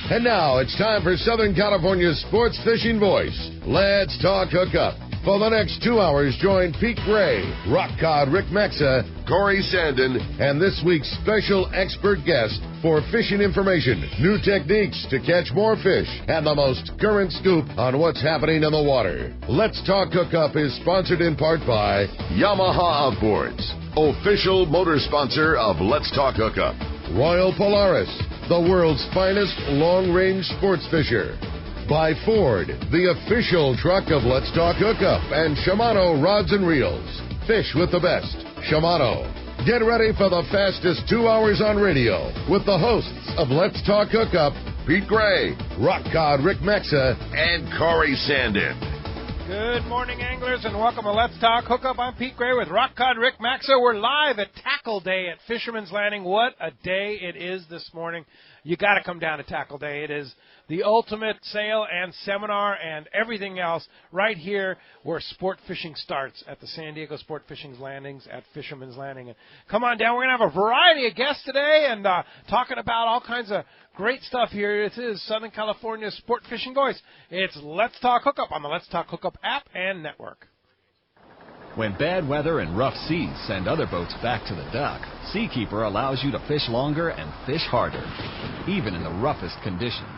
And now it's time for Southern California's sports fishing voice. Let's talk hookup. For the next 2 hours, join Pete Gray, Rock Cod Rick Maxa, Corey Sandin, and this week's special expert guest for fishing information, new techniques to catch more fish, and the most current scoop on what's happening in the water. Let's Talk Hookup is sponsored in part by Yamaha Outboards, official motor sponsor of Let's Talk Hookup. Royal Polaris, the world's finest long-range sports fisher. By Ford, the official truck of Let's Talk Hookup, and Shimano Rods and Reels. Fish with the best. Shimano. Get ready for the fastest 2 hours on radio with the hosts of Let's Talk Hookup, Pete Gray, Rock Cod Rick Maxa, and Corey Sandin. Good morning, anglers, and welcome to Let's Talk Hookup. I'm Pete Gray with Rock Cod Rick Maxa. We're live at Tackle Day at Fisherman's Landing. What a day it is this morning. You got to come down to Tackle Day. It is the ultimate sale and seminar and everything else right here where sport fishing starts at the San Diego Sport Fishing Landings at Fisherman's Landing. And come on down. We're going to have a variety of guests today and talking about all kinds of great stuff here. It is Southern California's sport fishing voice. It's Let's Talk Hookup on the Let's Talk Hookup app and network. When bad weather and rough seas send other boats back to the dock, Seakeeper allows you to fish longer and fish harder, even in the roughest conditions.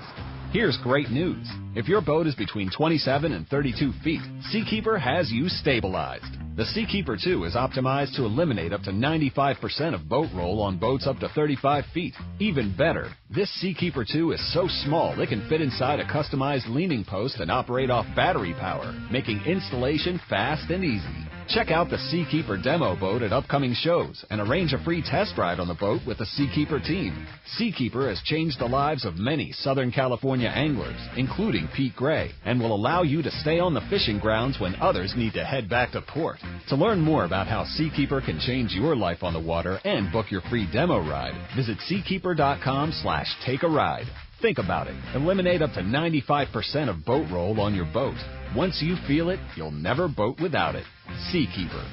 Here's great news. If your boat is between 27 and 32 feet, Seakeeper has you stabilized. The Seakeeper 2 is optimized to eliminate up to 95% of boat roll on boats up to 35 feet. Even better, this Seakeeper 2 is so small it can fit inside a customized leaning post and operate off battery power, making installation fast and easy. Check out the Seakeeper demo boat at upcoming shows and arrange a free test ride on the boat with the Seakeeper team. Seakeeper has changed the lives of many Southern California anglers, including Pete Gray, and will allow you to stay on the fishing grounds when others need to head back to port. To learn more about how Seakeeper can change your life on the water and book your free demo ride, visit seakeeper.com/take-a-ride. Think about it. Eliminate up to 95% of boat roll on your boat. Once you feel it, you'll never boat without it. Seakeeper.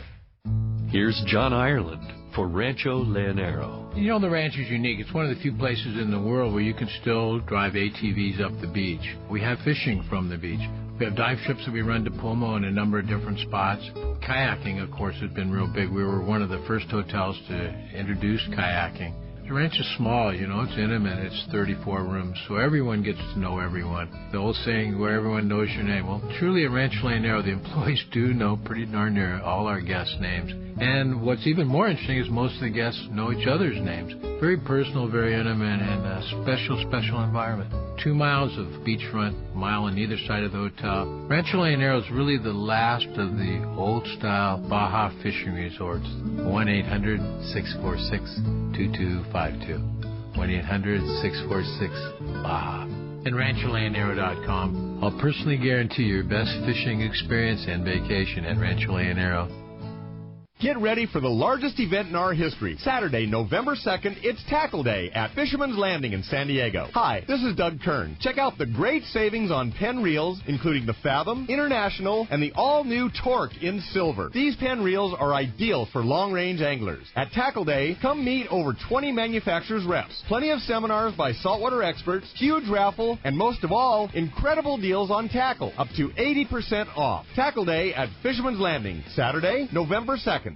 Here's John Ireland for Rancho Leonero. You know, the ranch is unique. It's one of the few places in the world where you can still drive ATVs up the beach. We have fishing from the beach. We have dive trips that we run to Pomo in a number of different spots. Kayaking, of course, has been real big. We were one of the first hotels to introduce kayaking. The ranch is small, you know, it's intimate, it's 34 rooms, so everyone gets to know everyone. The old saying, where everyone knows your name. Well, truly at Rancho Leonero, the employees do know pretty darn near all our guests' names. And what's even more interesting is most of the guests know each other's names. Very personal, very intimate, and a special, special environment. 2 miles of beachfront, mile on either side of the hotel. Rancho Leonero is really the last of the old-style Baja fishing resorts. 1-800-646-2252. 1-800-646-BAJA. And RanchoLeonero.com. I'll personally guarantee your best fishing experience and vacation at Rancho Leonero. Get ready for the largest event in our history. Saturday, November 2nd, it's Tackle Day at Fisherman's Landing in San Diego. Hi, this is Doug Kern. Check out the great savings on pen reels, including the Fathom, International, and the all-new Torque in silver. These pen reels are ideal for long-range anglers. At Tackle Day, come meet over 20 manufacturers' reps. Plenty of seminars by saltwater experts, huge raffle, and most of all, incredible deals on tackle, up to 80% off. Tackle Day at Fisherman's Landing, Saturday, November 2nd.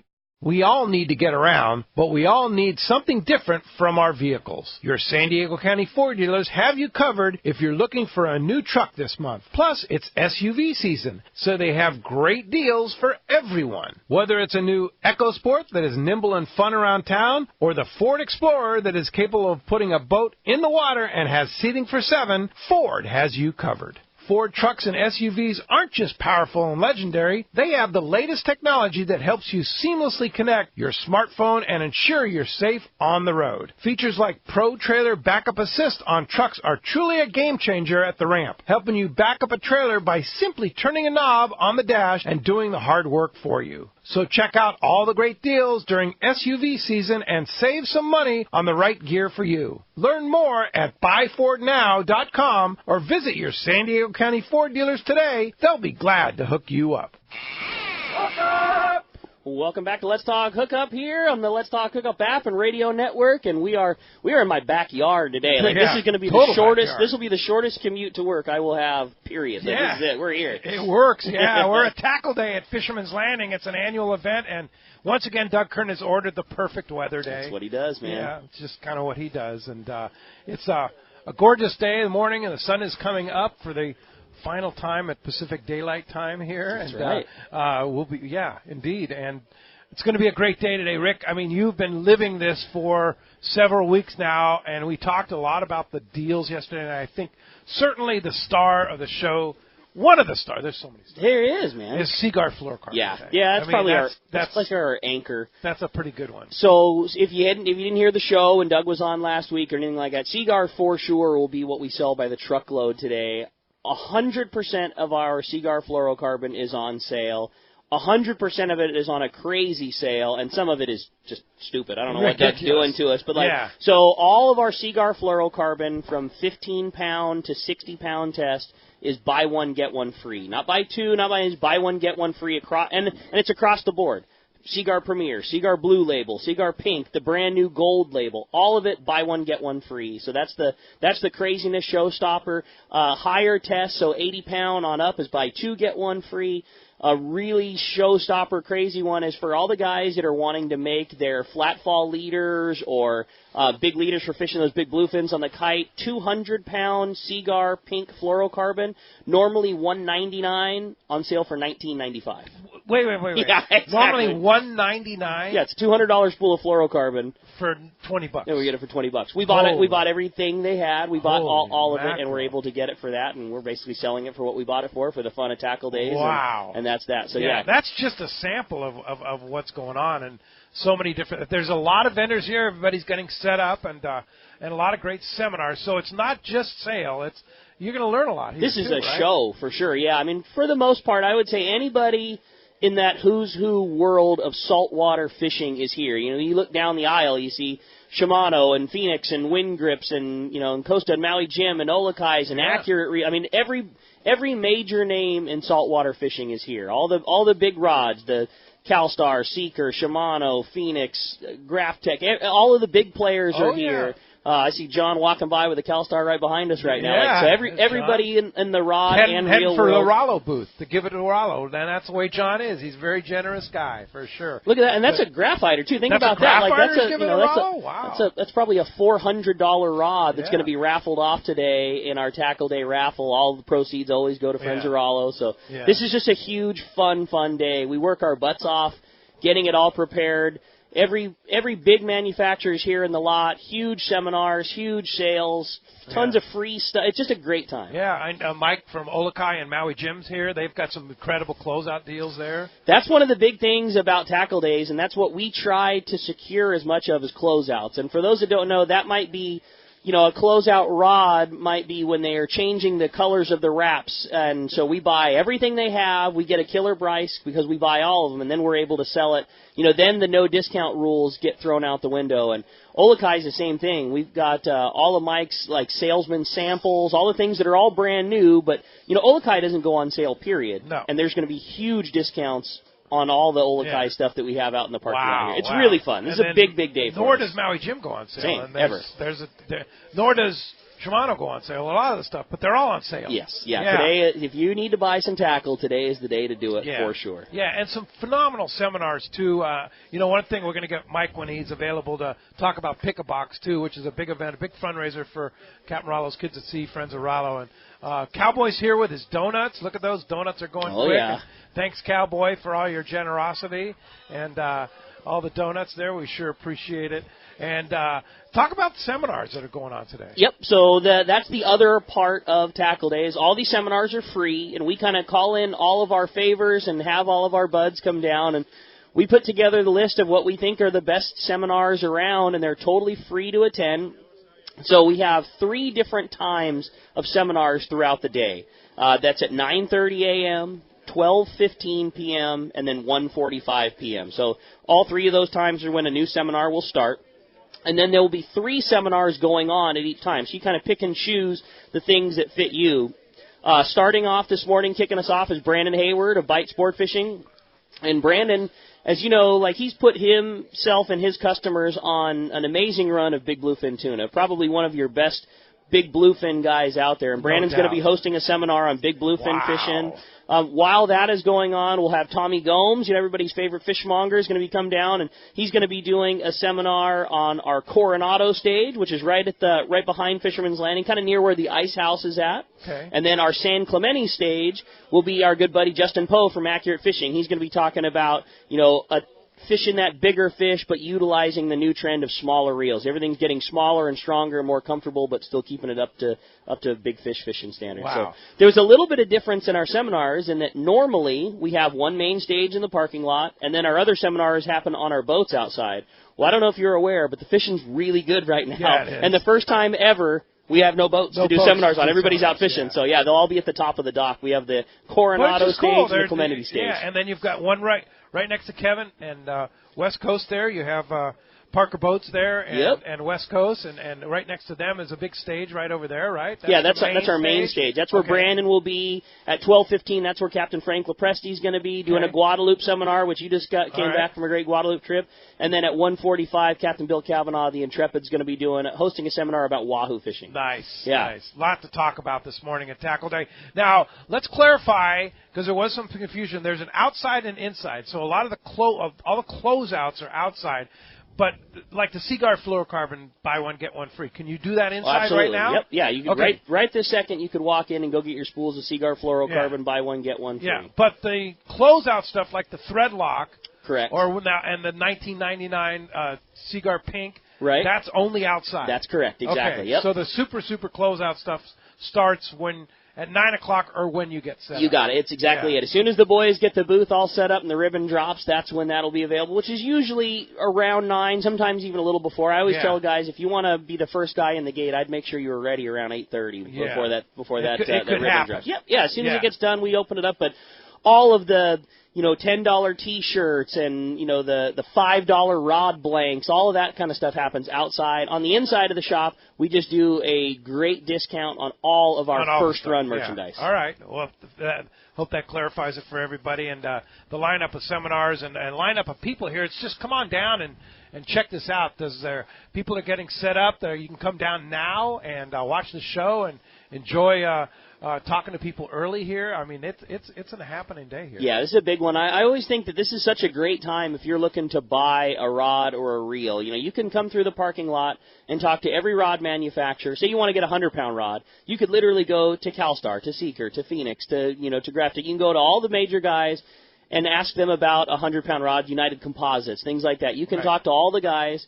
We all need to get around, but we all need something different from our vehicles. Your San Diego County Ford dealers have you covered if you're looking for a new truck this month. Plus, it's SUV season, so they have great deals for everyone. Whether it's a new EcoSport that is nimble and fun around town, or the Ford Explorer that is capable of putting a boat in the water and has seating for 7, Ford has you covered. Ford trucks and SUVs aren't just powerful and legendary. They have the latest technology that helps you seamlessly connect your smartphone and ensure you're safe on the road. Features like Pro Trailer Backup Assist on trucks are truly a game changer at the ramp, helping you back up a trailer by simply turning a knob on the dash and doing the hard work for you. So check out all the great deals during SUV season and save some money on the right gear for you. Learn more at buyfordnow.com or visit your San Diego County Ford dealers today. They'll be glad to hook you up. Welcome back to Let's Talk Hookup here on the Let's Talk Hookup app and radio network, and we are in my backyard today. Like this is going to be the shortest. Backyard. This will be the shortest commute to work I will have. Period. Like, this is it. We're here. It works. Yeah, we're at Tackle Day at Fisherman's Landing. It's an annual event, and once again, Doug Kern has ordered the perfect weather day. That's what he does, man. Yeah, it's just kind of what he does, and it's a gorgeous day in the morning, and the sun is coming up for the final time at Pacific Daylight Time here. That's and, right. We'll be, indeed. And it's going to be a great day today, Rick. I mean, you've been living this for several weeks now, and we talked a lot about the deals yesterday, and I think certainly the star of the show, one of the stars, there's so many stars. There is, man. Is Seaguar Fluorocarbon. Yeah, that's probably that's like our anchor. That's a pretty good one. So if you didn't hear the show and Doug was on last week or anything like that, Seaguar for sure will be what we sell by the truckload today. 100% of our Seaguar fluorocarbon is on sale. 100% of it is on a crazy sale, and some of it is just stupid. I don't know what Doug's doing to us, but so all of our Seaguar fluorocarbon from 15-pound to 60-pound test is buy one get one free. Not buy two, buy one get one free across, and it's across the board. Seaguar Premier, Seaguar Blue Label, Seaguar Pink, the brand new Gold Label, all of it buy one get one free. So that's the craziness showstopper. Higher test, so 80-pound on up is buy two get one free. A really showstopper crazy one is for all the guys that are wanting to make their flat fall leaders or big leaders for fishing those big bluefins on the kite. 200-pound Seaguar Pink fluorocarbon, normally $199, on sale for $19.95. Wait. Yeah, exactly. Normally $199. Yeah, it's $200 spool of fluorocarbon for $20. Yeah, we get it for $20. We bought it. We bought everything they had. We bought all of it, and we're able to get it for that. And we're basically selling it for what we bought it for the fun of Tackle Days. Wow. And that's that. So that's just a sample of what's going on, and so many different. There's a lot of vendors here. Everybody's getting set up, and a lot of great seminars. So it's not just sale. You're going to learn a lot here. This is a show for sure. Yeah, I mean, for the most part, I would say anybody in that who's who world of saltwater fishing is here. You know, you look down the aisle, you see Shimano and Phoenix and Wind Grips and, and Costa and Maui Jim and Olakai's and Accurate. I mean, every major name in saltwater fishing is here. All the big rods, the CalStar, Seeker, Shimano, Phoenix, Graphtec, all of the big players are here. I see John walking by with a CalStar right behind us right now. Yeah, so everybody in the rod and reel for world. the Rollo booth to give it to Rollo. And that's the way John is. He's a very generous guy for sure. Look at that, and that's a graphiter too. Think about that. Like that's probably a $400 rod that's going to be raffled off today in our Tackle Day raffle. All the proceeds always go to Friends of Rollo. So this is just a huge fun day. We work our butts off getting it all prepared. Every big manufacturer is here in the lot. Huge seminars, huge sales, tons of free stuff. It's just a great time. Yeah, Mike from Olakai and Maui Jim's here. They've got some incredible closeout deals there. That's one of the big things about Tackle Days, and that's what we try to secure as much of as closeouts. And for those that don't know, that might be, a closeout rod might be when they are changing the colors of the wraps. And so we buy everything they have. We get a killer price because we buy all of them, and then we're able to sell it. Then the no discount rules get thrown out the window. And Olakai's the same thing. We've got all of Mike's salesman samples, all the things that are all brand new. But, Olakai doesn't go on sale, period. No. And there's going to be huge discounts on all the Olakai stuff that we have out in the parking lot here. It's really fun. This is a big day for us. Nor does Maui Jim go on sale. Nor does Shimano go on sale. A lot of the stuff, but they're all on sale. Yes. Today, if you need to buy some tackle, today is the day to do it for sure. Yeah, and some phenomenal seminars, too. One thing we're going to get Mike when he's available to talk about Pick-a-Box, too, which is a big event, a big fundraiser for Captain Rollo's Kids at Sea, Friends of Rollo. And Cowboy's here with his donuts. Look at those. Donuts are going quick. Yeah. And thanks, Cowboy, for all your generosity and all the donuts there. We sure appreciate it. And talk about the seminars that are going on today. Yep, so that's the other part of Tackle Days. All these seminars are free, and we kind of call in all of our favors and have all of our buds come down, and we put together the list of what we think are the best seminars around, and they're totally free to attend. So we have 3 different times of seminars throughout the day. That's at 9:30 a.m., 12:15 p.m., and then 1:45 p.m. So all 3 of those times are when a new seminar will start. And then there will be 3 seminars going on at each time. So you kind of pick and choose the things that fit you. Starting off this morning, kicking us off is Brandon Hayward of Bite Sport Fishing. And Brandon, as you know, like he's put himself and his customers on an amazing run of big bluefin tuna, probably one of your best big bluefin guys out there. And Brandon's going to be hosting a seminar on big bluefin fishing. While that is going on, we'll have Tommy Gomes, everybody's favorite fishmonger, is going to come down, and he's going to be doing a seminar on our Coronado stage, which is right behind Fisherman's Landing, kind of near where the ice house is at. Okay. And then our San Clemente stage will be our good buddy Justin Poe from Accurate Fishing. He's going to be talking about, fishing that bigger fish, but utilizing the new trend of smaller reels. Everything's getting smaller and stronger and more comfortable, but still keeping it up to big fish fishing standards. Wow. So there's a little bit of difference in our seminars in that normally we have one main stage in the parking lot, and then our other seminars happen on our boats outside. Well, I don't know if you're aware, but the fishing's really good right now. Yeah, it is. And the first time ever, we have no boats to do seminars on. Everybody's out fishing. Yeah. So, they'll all be at the top of the dock. We have the Coronado stage and the Clemente stage. Yeah, and then you've got one right next to Kevin and West Coast there. You have Parker Boats there and West Coast, and right next to them is a big stage right over there, right? That's our main stage. That's where Brandon will be at 12:15. That's where Captain Frank Lepresti is going to be doing a Guadalupe seminar, which you just came back from a great Guadalupe trip. And then at 1:45, Captain Bill Cavanaugh, the Intrepid, is going to be hosting a seminar about wahoo fishing. Nice. Yeah. Nice. Lot to talk about this morning at Tackle Day. Now, let's clarify, because there was some confusion. There's an outside and inside. So a lot of all the closeouts are outside. But like the Seaguar fluorocarbon, buy one, get one free. Can you do that inside right now? Yep. Yeah, you can right this second you could walk in and go get your spools of Seaguar fluorocarbon, buy one, get one free. Yeah, but the closeout stuff like the thread lock, correct, or now and the 1999 Seaguar pink, right? That's only outside. That's correct, exactly. Okay. Yep. So the super closeout stuff starts at 9 o'clock or when you get set up. You got it. It's exactly it. As soon as the boys get the booth all set up and the ribbon drops, that's when that'll be available, which is usually around 9, sometimes even a little before. I always tell guys, if you want to be the first guy in the gate, I'd make sure you were ready around 8:30 before that ribbon drops. Yep. Yeah. As soon as it gets done, we open it up. But all of the $10 T-shirts and, the $5 rod blanks, all of that kind of stuff happens outside. On the inside of the shop, we just do a great discount on all of our first-run merchandise. All right. Well, hope that clarifies it for everybody. And the lineup of seminars and lineup of people here, it's just come on down and check this out. People are getting set up. You can come down now and watch the show and enjoy talking to people early here. I mean, it's a happening day here. Yeah, this is a big one. I always think that this is such a great time if you're looking to buy a rod or a reel. You can come through the parking lot and talk to every rod manufacturer. Say you want to get a 100-pound rod. You could literally go to CalStar, to Seeker, to Phoenix, to Graphic. You can go to all the major guys and ask them about a 100-pound rod, United Composites, things like that. You can talk to all the guys.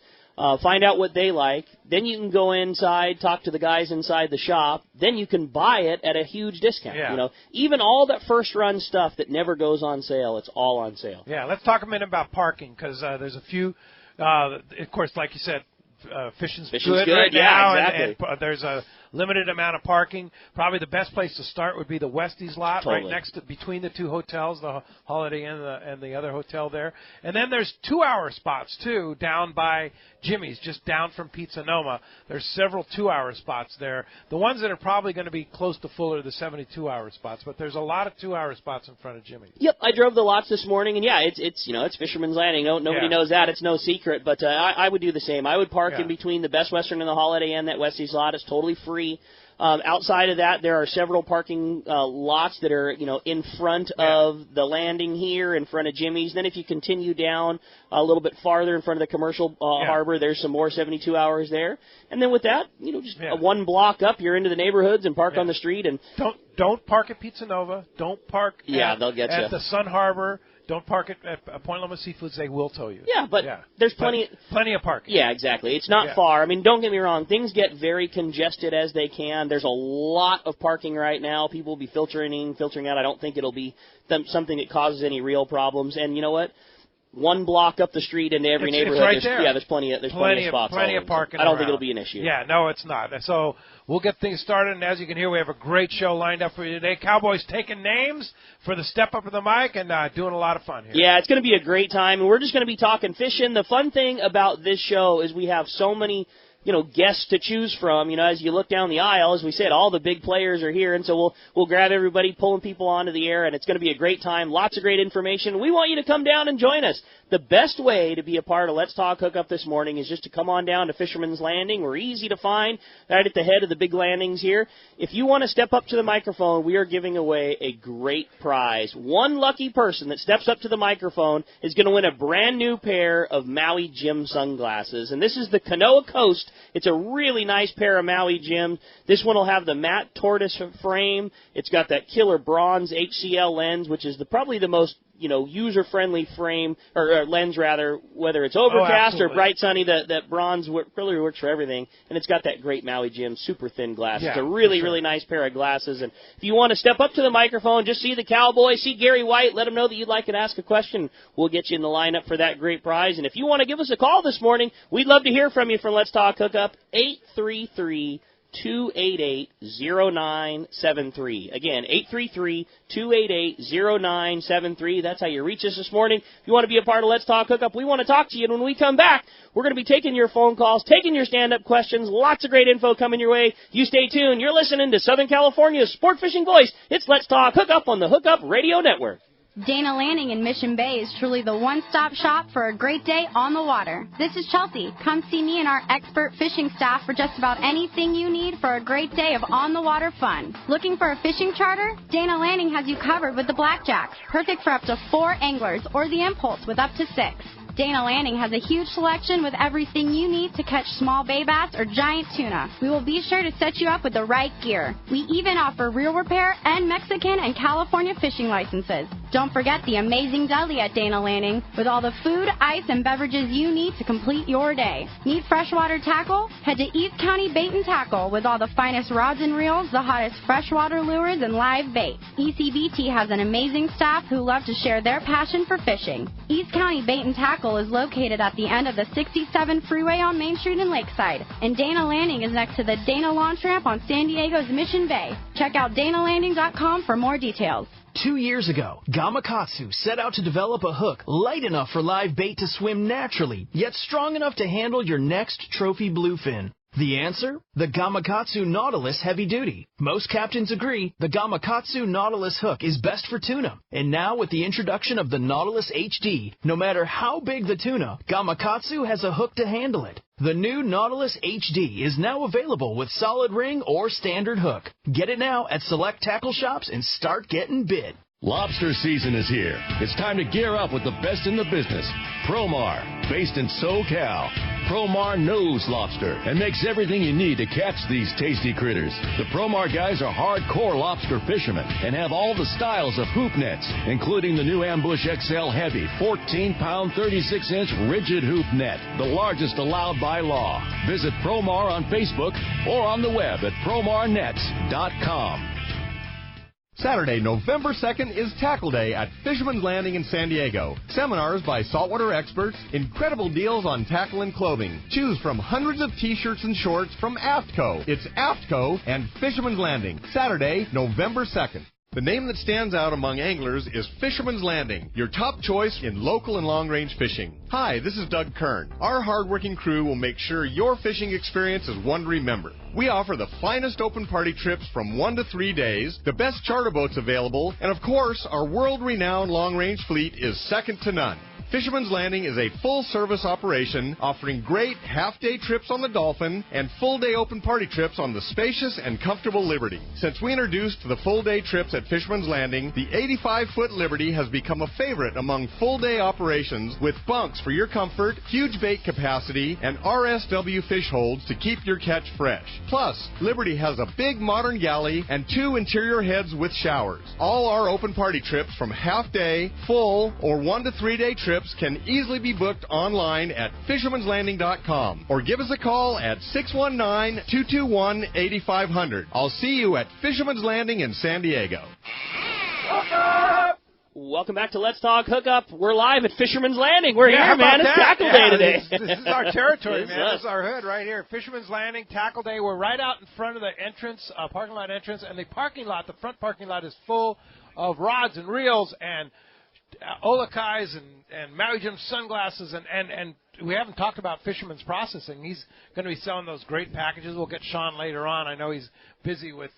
Find out what they like. Then you can go inside, talk to the guys inside the shop. Then you can buy it at a huge discount. Yeah. Even all that first-run stuff that never goes on sale, it's all on sale. Yeah, let's talk a minute about parking because there's a few. Of course, like you said, fishing's good right now, exactly. and there's a limited amount of parking. Probably the best place to start would be the Westies lot, right next to between the two hotels, the Holiday Inn and the other hotel there. And then there's 2-hour spots too, down by Jimmy's, just down from Pizza Noma. There's several 2-hour spots there. The ones that are probably going to be close to full are the 72-hour spots, but there's a lot of 2-hour spots in front of Jimmy's. Yep, I drove the lots this morning, and it's Fisherman's Landing. Nobody knows that; it's no secret. But I would do the same. I would park in between the Best Western and the Holiday Inn. That Westies lot is totally free. Outside of that, there are several parking lots that are, in front of the landing here, in front of Jimmy's. Then if you continue down a little bit farther in front of the commercial harbor, there's some more 72 hours there. And then with that, one block up, you're into the neighborhoods and park on the street. And don't park at Pizza Nova. Don't park they'll get at the Sun Harbor. Don't park at Point Loma Seafoods. They will tow you. Yeah, but there's plenty of parking. Yeah, exactly. It's not far. I mean, don't get me wrong. Things get very congested as they can. There's a lot of parking right now. People will be filtering out. I don't think it'll be something that causes any real problems. And you know what? One block up the street into every neighborhood. It's right there. Yeah, there's plenty of spots. Plenty of parking. I don't think it'll be an issue. Yeah, no, it's not. So we'll get things started, and as you can hear, we have a great show lined up for you today. Cowboys taking names for the Step Up of the Mic and doing a lot of fun here. Yeah, it's going to be a great time, and we're just going to be talking fishing. The fun thing about this show is we have so many guests to choose from. As you look down the aisle, as we said, all the big players are here, and so we'll grab everybody, pulling people onto the air, and it's going to be a great time. Lots of great information. We want you to come down and join us. The best way to be a part of Let's Talk Hookup this morning is just to come on down to Fisherman's Landing. We're easy to find, right at the head of the big landings here. If you want to step up to the microphone, we are giving away a great prize. One lucky person that steps up to the microphone is going to win a brand new pair of Maui Jim sunglasses. And this is the Kanoa Coast. It's a really nice pair of Maui Jim. This one will have the matte tortoise frame. It's got that killer bronze HCL lens, which is probably the most user-friendly frame, or lens rather, whether it's overcast or bright sunny, that bronze really works for everything. And it's got that great Maui Jim super thin glass. It's a really, really nice pair of glasses. And if you want to step up to the microphone, just see the cowboy, see Gary White, let him know that you'd like to ask a question. We'll get you in the lineup for that great prize. And if you want to give us a call this morning, we'd love to hear from you from Let's Talk Hookup, 833-288-0973. Again, 833-288-0973. That's how you reach us this morning. If you want to be a part of Let's Talk Hookup, we want to talk to you. And when we come back, we're going to be taking your phone calls, taking your stand-up questions. Lots of great info coming your way. You stay tuned. You're listening to Southern California's sport fishing voice. It's Let's Talk Hookup on the Hookup Radio Network. Dana Landing in Mission Bay is truly the one-stop shop for a great day on the water. This is Chelsea. Come see me and our expert fishing staff for just about anything you need for a great day of on-the-water fun. Looking for a fishing charter? Dana Landing has you covered with the Blackjacks, perfect for up to 4 anglers, or the Impulse with up to 6. Dana Landing has a huge selection with everything you need to catch small bay bass or giant tuna. We will be sure to set you up with the right gear. We even offer reel repair and Mexican and California fishing licenses. Don't forget the amazing deli at Dana Landing with all the food, ice, and beverages you need to complete your day. Need freshwater tackle? Head to East County Bait and Tackle with all the finest rods and reels, the hottest freshwater lures, and live bait. ECBT has an amazing staff who love to share their passion for fishing. East County Bait and Tackle is located at the end of the 67 freeway on Main Street in Lakeside, and Dana Landing is next to the Dana Launch Ramp on San Diego's Mission Bay. Check out danalanding.com for more details. 2 years ago, Gamakatsu set out to develop a hook light enough for live bait to swim naturally, yet strong enough to handle your next trophy bluefin. The answer? The Gamakatsu Nautilus Heavy Duty. Most captains agree the Gamakatsu Nautilus hook is best for tuna. And now with the introduction of the Nautilus HD, no matter how big the tuna, Gamakatsu has a hook to handle it. The new Nautilus HD is now available with solid ring or standard hook. Get it now at select tackle shops and start getting bit. Lobster season is here. It's time to gear up with the best in the business. Promar, based in SoCal. Promar knows lobster and makes everything you need to catch these tasty critters. The Promar guys are hardcore lobster fishermen and have all the styles of hoop nets, including the new Ambush XL Heavy 14-pound, 36-inch rigid hoop net, the largest allowed by law. Visit Promar on Facebook or on the web at promarnets.com. Saturday, November 2nd is Tackle Day at Fisherman's Landing in San Diego. Seminars by saltwater experts, incredible deals on tackle and clothing. Choose from hundreds of t-shirts and shorts from AFTCO. It's AFTCO and Fisherman's Landing. Saturday, November 2nd. The name that stands out among anglers is Fisherman's Landing, your top choice in local and long-range fishing. Hi, this is Doug Kern. Our hardworking crew will make sure your fishing experience is one to remember. We offer the finest open party trips from 1 to 3 days, the best charter boats available, and of course, our world-renowned long-range fleet is second to none. Fisherman's Landing is a full-service operation offering great half-day trips on the Dolphin and full-day open party trips on the spacious and comfortable Liberty. Since we introduced the full-day trips at Fisherman's Landing, the 85-foot Liberty has become a favorite among full-day operations with bunks for your comfort, huge bait capacity, and RSW fish holds to keep your catch fresh. Plus, Liberty has a big modern galley and 2 interior heads with showers. All our open party trips from half-day, full, or 1 to 3 day trips can easily be booked online at fishermanslanding.com or give us a call at 619-221-8500. I'll see you at Fisherman's Landing in San Diego. Welcome back to Let's Talk Hookup. We're live at Fisherman's Landing. We're here, man. It's Tackle Day today. This is our territory, man. This is our hood right here. Fisherman's Landing, Tackle Day. We're right out in front of the entrance, parking lot entrance, and the front parking lot is full of rods and reels and Olakai's and Maui Jim sunglasses, and we haven't talked about Fisherman's Processing. He's going to be selling those great packages. We'll get Sean later on. I know he's busy with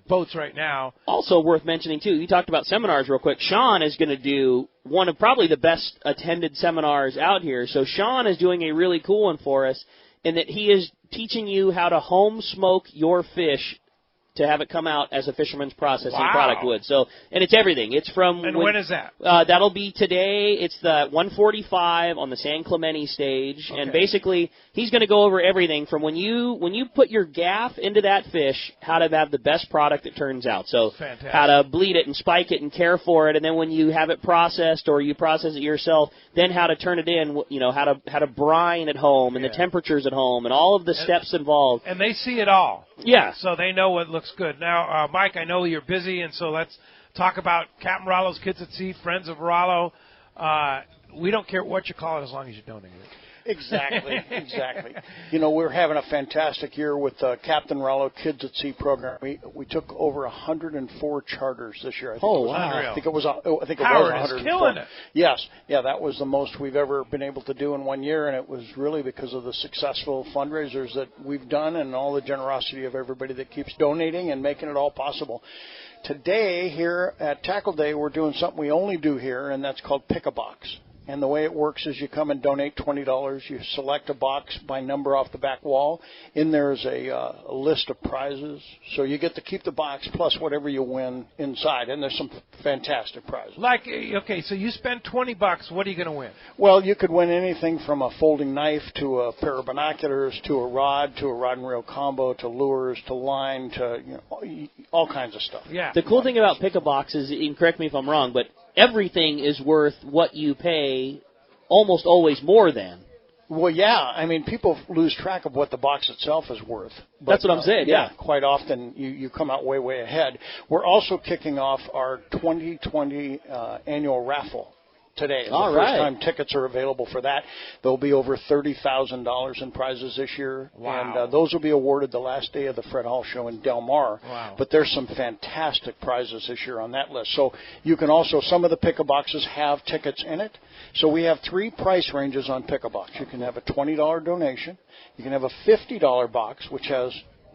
boats right now. Also worth mentioning, too, you talked about seminars real quick. Sean is going to do one of probably the best attended seminars out here. So Sean is doing a really cool one for us in that he is teaching you how to home smoke your fish to have it come out as a Fisherman's Processing product would. So, and it's everything. It's from... And when is that? That'll be today. It's the 145 on the San Clemente stage. Okay. And basically, he's going to go over everything from when you put your gaff into that fish, how to have the best product that turns out. So, fantastic. How to bleed it and spike it and care for it. And then when you have it processed or you process it yourself, then how to turn it in, how to brine at home and the temperatures at home and all of the steps involved. And they see it all. Yeah. So they know what looks good. Now, Mike, I know you're busy, and so let's talk about Captain Rollo's Kids at Sea, Friends of Rollo. We don't care what you call it as long as you donate it. Exactly. We're having a fantastic year with the Captain Rollo Kids at Sea program. We took over 104 charters this year. I think it was 104. Is killing it. Yes. Yeah, that was the most we've ever been able to do in 1 year, and it was really because of the successful fundraisers that we've done and all the generosity of everybody that keeps donating and making it all possible. Today, here at Tackle Day, we're doing something we only do here, and that's called Pick a Box. And the way it works is you come and donate $20. You select a box by number off the back wall. In there is a list of prizes. So you get to keep the box plus whatever you win inside. And there's some fantastic prizes. So you spend $20. What are you going to win? Well, you could win anything from a folding knife to a pair of binoculars to a rod and reel combo to lures to line to all kinds of stuff. Yeah. The cool thing about Pick-A-Box is, and correct me if I'm wrong, but everything is worth what you pay, almost always more than. Well, yeah. I mean, people lose track of what the box itself is worth. But, that's what I'm saying, yeah. Quite often you come out way ahead. We're also kicking off our 2020 annual raffle today. The first time tickets are available for that. There'll be over $30,000 in prizes this year. Wow. And those will be awarded the last day of the Fred Hall Show in Del Mar. Wow. But there's some fantastic prizes this year on that list. So you can also, some of the pick-a-boxes have tickets in it. So we have 3 price ranges on pick-a-box. You can have a $20 donation. You can have a $50 box, which has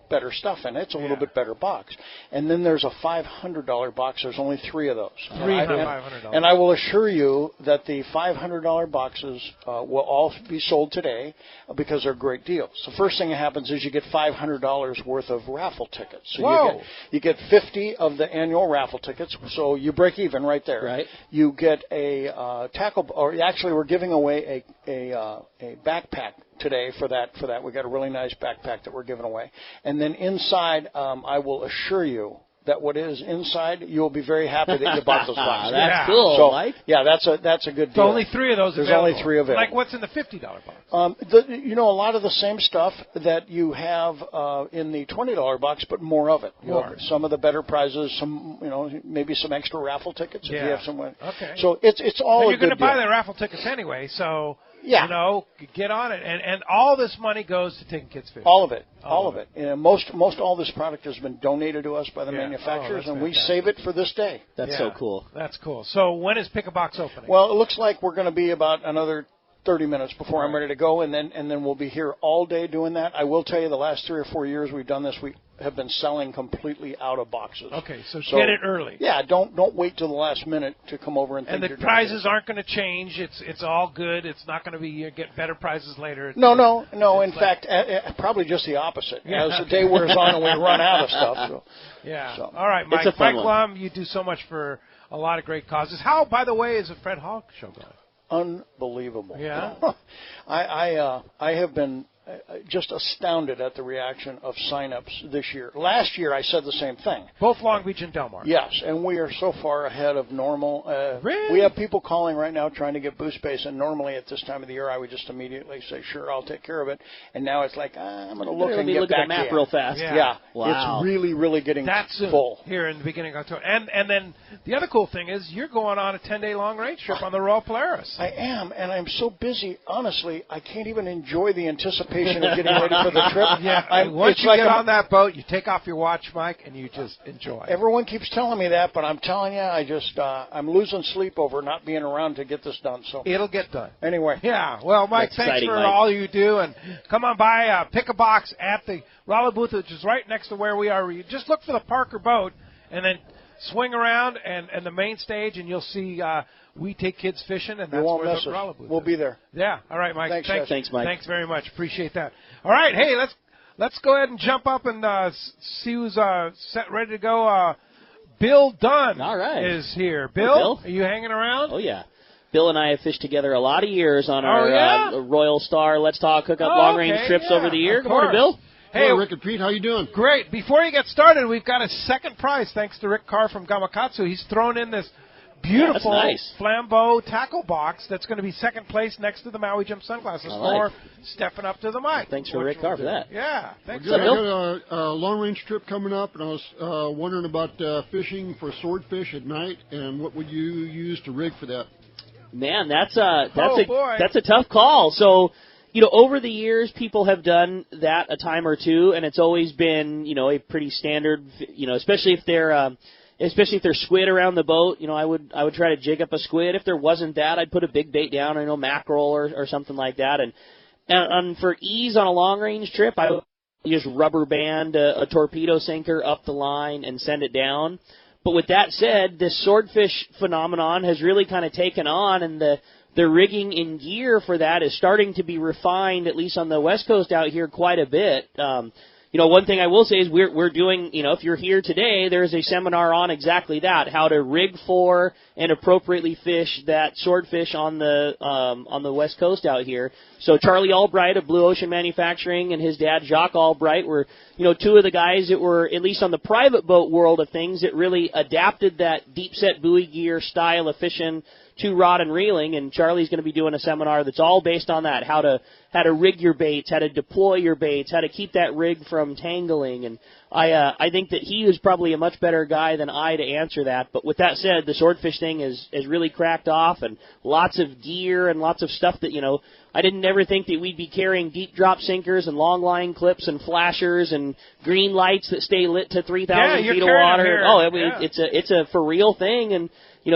better stuff in it. It's a little bit better box. And then there's a $500 box. There's only 3 of those. $500. And I will assure you that the $500 boxes will all be sold today because they're great deals. The first thing that happens is you get $500 worth of raffle tickets. So you get 50 of the annual raffle tickets. So you break even right there. Right. You get a tackle, or actually we're giving away a backpack today for that. We got a really nice backpack that we're giving away. And then inside, I will assure you that what is inside, you'll be very happy that you bought those boxes. That's cool, so, Mike. Yeah, that's a good deal. So only 3 of those There's available. only 3 available. Like what's in the $50 box? A lot of the same stuff that you have in the $20 box, but more of it. More. Some of the better prizes, some, maybe some extra raffle tickets if you have some. Okay. So it's all and a you're going to buy deal. the raffle tickets anyway, so... Yeah. Get on it. And all this money goes to taking kids fishing. All of it. All of it. And most all this product has been donated to us by the manufacturers, and we save it for this day. That's so cool. That's cool. So when is Pick-a-Box opening? Well, it looks like we're going to be about another 30 minutes before I'm ready to go, and then we'll be here all day doing that. I will tell you, the last 3 or 4 years we've done this, we have been selling completely out of boxes. Okay, so get it early. Yeah, don't wait till the last minute to come over and think the you're prizes aren't going to change. It's all good. It's not going to be you get better prizes later. No. In fact, probably just the opposite. Yeah. As the day wears on and we run out of stuff. So. Yeah. So. All right, Mike. It's a fun Mike Lum, you do so much for a lot of great causes. How, by the way, is the Fred Hall Show going? Unbelievable. Yeah. I have been just astounded at the reaction of sign-ups this year. Last year I said the same thing. Both Long Beach and Del Mar. Yes, and we are so far ahead of normal. Really? We have people calling right now trying to get booth space, and normally at this time of the year I would just immediately say, sure, I'll take care of it. And now it's like, I'm going to look and get look back at the map to you. real fast. Yeah. Wow. It's really getting full. Here in the beginning of October. And then the other cool thing is you're going on a 10-day long-range trip on the Royal Polaris. I am, and I'm so busy, honestly, I can't even enjoy the anticipation anticipation of getting ready for the trip. Yeah, once you get on that boat, you take off your watch, Mike, and you just enjoy it. Everyone keeps telling me that, but I'm telling you, I'm losing sleep over not being around to get this done. So it'll get done. Anyway. Yeah. Well, Mike, thanks for all you do, and come on by, pick a box at the Raleigh booth, which is right next to where we are. You just look for the Parker boat, and then swing around and the main stage, and you'll see We Take Kids Fishing, and that's where the Raleigh booth We'll be there. Yeah. All right, Mike. Thanks, Mike. Thanks very much. Appreciate that. All right. Hey, let's go ahead and jump up and see who's set ready to go. Bill Dunn is here. Bill, are you hanging around? Oh, yeah. Bill and I have fished together a lot of years on our Royal Star Let's Talk Hookup long-range trips over the year. Good morning, Bill. Hey, Rick and Pete, how you doing? Great. Before you get started, we've got a second prize thanks to Rick Carr from Gamakatsu. He's thrown in this beautiful Flambeau tackle box that's going to be second place next to the Maui Jim sunglasses for stepping up to the mic. Thanks for Rick Carr for that. Yeah. Thanks, Bill. I got a long-range trip coming up, and I was wondering about fishing for swordfish at night, and what would you use to rig for that? Man, that's a tough call. So, over the years, people have done that a time or two, and it's always been, a pretty standard, especially if they're squid around the boat. I would try to jig up a squid. If there wasn't that, I'd put a big bait down, mackerel or something like that. And for ease on a long range trip, I would just rubber band a torpedo sinker up the line and send it down. But with that said, this swordfish phenomenon has really kind of taken on, and the rigging in gear for that is starting to be refined, at least on the West Coast out here, quite a bit. One thing I will say is we're doing, if you're here today, there's a seminar on exactly that, how to rig for and appropriately fish that swordfish on the West Coast out here. So Charlie Albright of Blue Ocean Manufacturing and his dad Jacques Albright were, two of the guys that were, at least on the private boat world of things, that really adapted that deep set buoy gear style of fishing to rod and reeling, and Charlie's going to be doing a seminar that's all based on that, how to rig your baits, how to deploy your baits, how to keep that rig from tangling, and I think that he is probably a much better guy than I to answer that. But with that said, the swordfish thing is really cracked off, and lots of gear and lots of stuff that, I didn't ever think that we'd be carrying deep drop sinkers and long line clips and flashers and green lights that stay lit to 3,000 feet of water. It's a for real thing, and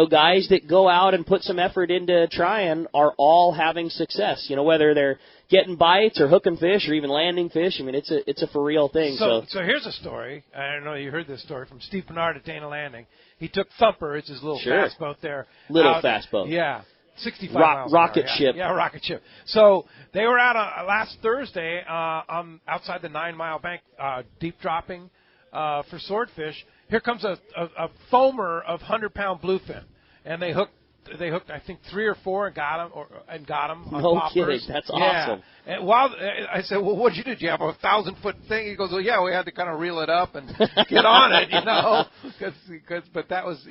guys that go out and put some effort into trying are all having success. Whether they're getting bites or hooking fish or even landing fish. I mean, it's a for real thing. So here's a story. I don't know if you heard this story from Steve Bernard at Dana Landing. He took Thumper, it's his little fast boat there. Fast boat. Yeah. 65 miles rocket an hour, ship. Yeah, rocket ship. So they were out last Thursday outside the 9 Mile Bank deep dropping for swordfish. Here comes a foamer of 100-pound bluefin, and they hooked, I think, 3 or 4 and got them. No poppers. kidding, that's awesome. And while I said, well, what'd you do? Did you have a 1,000-foot thing? He goes, well, yeah, we had to kind of reel it up and get on it, but that was,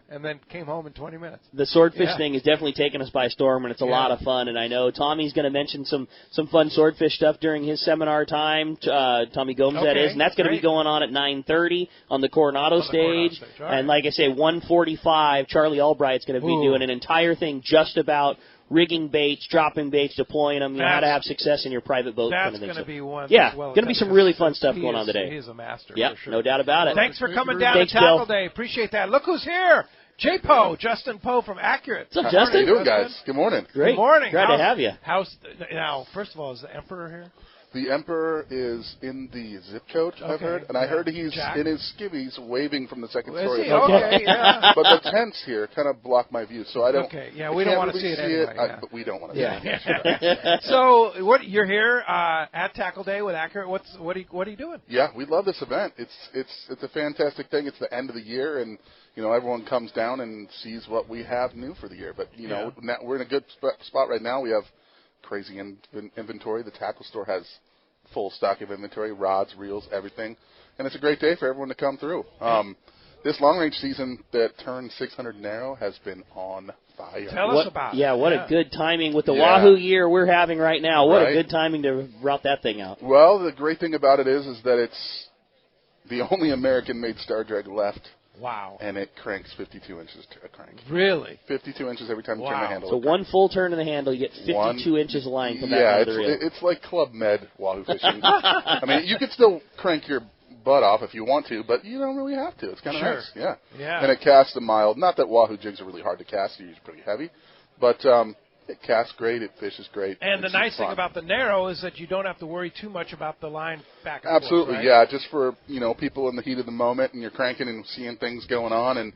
and then came home in 20 minutes. The swordfish thing is definitely taking us by storm, and it's a lot of fun. And I know Tommy's going to mention some fun swordfish stuff during his seminar time. Tommy Gomes, that is, and that's going to be going on at 9:30 on the Coronado stage. Right. And like I say, 1:45, Charlie Albright's going to be doing an entire thing just about rigging baits, dropping baits, deploying them, how to have success in your private boat. That's going to be one. Yeah, going to be some really fun stuff going on today. He's a master. Yeah, for sure. No doubt about it. Thanks for coming down to Tackle Day. Appreciate that. Look who's here. J. Poe, Justin Poe from Accurate. What's up, Justin? How you doing, guys? Good morning. Great. Good morning. Glad to have you. Now, first of all, is the Emperor here? The Emperor is in the zip code, I've heard, and I heard he's in his skivvies waving from the second story. Okay, yeah. But the tents here kind of block my view, so I don't. Okay, yeah, we don't want to see it anyway. But we don't want to see it. So, you're here at Tackle Day with Accurate. What are you doing? Yeah, we love this event. It's a fantastic thing. It's the end of the year, and everyone comes down and sees what we have new for the year. But now we're in a good spot right now. We have crazy inventory. The tackle store has full stock of inventory, rods, reels, everything, and it's a great day for everyone to come through. This long range season that turned 600 narrow has been on fire. Tell us about it. Yeah, what a good timing with the Wahoo year we're having right now. What a good timing to route that thing out. Well, the great thing about it is that it's the only American-made star drag left Wow. And it cranks 52 inches to a crank. Really? 52 inches every time you turn Wow. the handle. So one full turn of the handle, you get 52 inches of line come back out of the reel. It's like Club Med wahoo fishing. I mean, you could still crank your butt off if you want to, but you don't really have to. It's kind of nice. Yeah. And it casts a mild. Not that wahoo jigs are really hard to cast. They're usually pretty heavy. But it casts great. It fishes great. And the nice thing about the narrow is that you don't have to worry too much about the line back and Absolutely, forth, right? yeah. Just for, people in the heat of the moment and you're cranking and seeing things going on and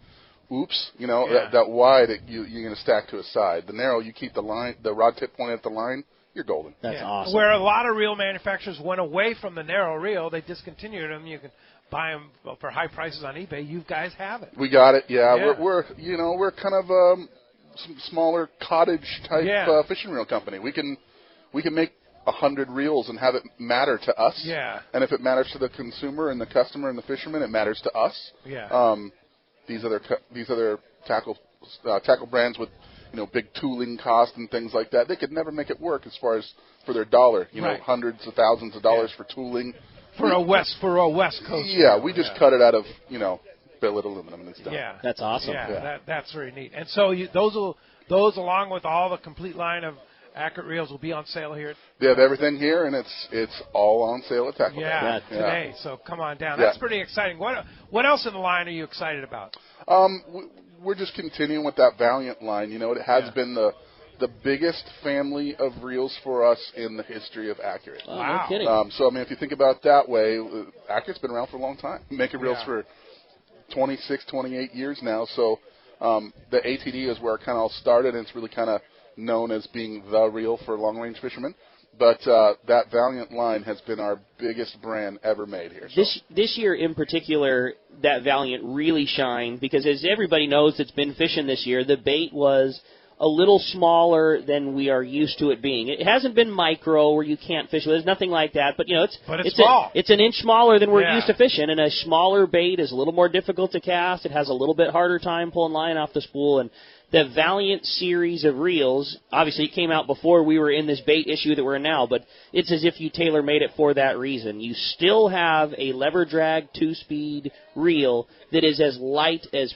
oops, that wide, you're going to stack to a side. The narrow, you keep the rod tip pointed at the line, you're golden. That's awesome. Where a lot of reel manufacturers went away from the narrow reel, they discontinued them. You can buy them for high prices on eBay. You guys have it. We got it. Yeah. We're kind of some smaller cottage type fishing reel company. We can make 100 reels and have it matter to us. Yeah. And if it matters to the consumer and the customer and the fisherman, it matters to us. Yeah. These other tackle brands with big tooling cost and things like that, they could never make it work as far as for their dollar. Hundreds of thousands of dollars for tooling. For a West Coast. Yeah, we just cut it out of billet aluminum and stuff. Yeah, that's awesome. Yeah. That's very neat. And so those along with all the complete line of Accurate reels will be on sale here. They have everything here, and it's all on sale at Tackle Day. Today. So come on down. That's pretty exciting. What else in the line are you excited about? We're just continuing with that Valiant line. It has been the biggest family of reels for us in the history of Accurate. Oh, no kidding. So, if you think about it that way, Accurate's been around for a long time. Making reels for 26, 28 years now. So the ATD is where it kind of all started, and it's really kind of known as being the reel for long-range fishermen. But that Valiant line has been our biggest brand ever made here. So. This year in particular, that Valiant really shined because, as everybody knows that's been fishing this year, the bait was a little smaller than we are used to it being. It hasn't been micro where you can't fish with. There's nothing like that. But, it's small. It's an inch smaller than we're used to fishing, and a smaller bait is a little more difficult to cast. It has a little bit harder time pulling line off the spool, and the Valiant series of reels, obviously it came out before we were in this bait issue that we're in now, but it's as if you tailor-made it for that reason. You still have a lever drag 2-speed reel that is as light as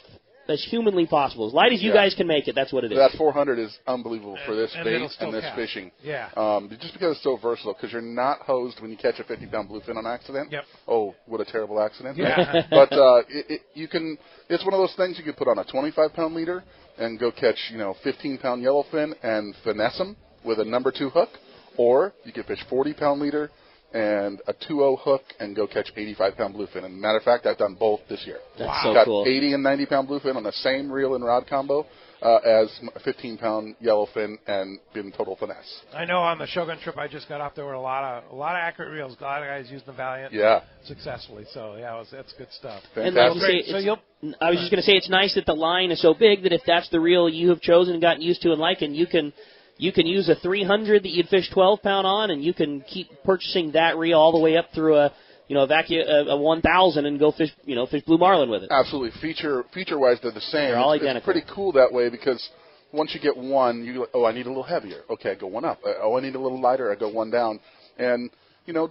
humanly possible. As light as you guys can make it, that's what it is. That 400 is unbelievable for this bait and this fishing. Yeah. Just because it's so versatile, because you're not hosed when you catch a 50-pound bluefin on accident. Yep. Oh, what a terrible accident. Yeah. But it's one of those things you can put on a 25-pound leader and go catch, 15-pound yellowfin and finesse them with a number 2 hook, or you can fish 40-pound leader and a 2-0 hook and go catch 85-pound bluefin. And matter of fact, I've done both this year. That's so got cool. 80 and 90-pound bluefin on the same reel and rod combo as a 15-pound yellowfin and been total finesse. I know on the Shogun trip I just got off, there were a lot of Accurate reels. A lot of guys using the Valiant successfully. So, that's good stuff. Fantastic. I was just going to say it's nice that the line is so big that if that's the reel you have chosen and gotten used to and liking, you can use a 300 that you'd fish 12-pound on, and you can keep purchasing that reel all the way up through a 1,000 and go fish blue marlin with it. Absolutely. Feature-wise, they're the same. They're all identical. It's pretty cool that way because once you get one, you go, I need a little heavier. Okay, I go one up. I need a little lighter. I go one down. And,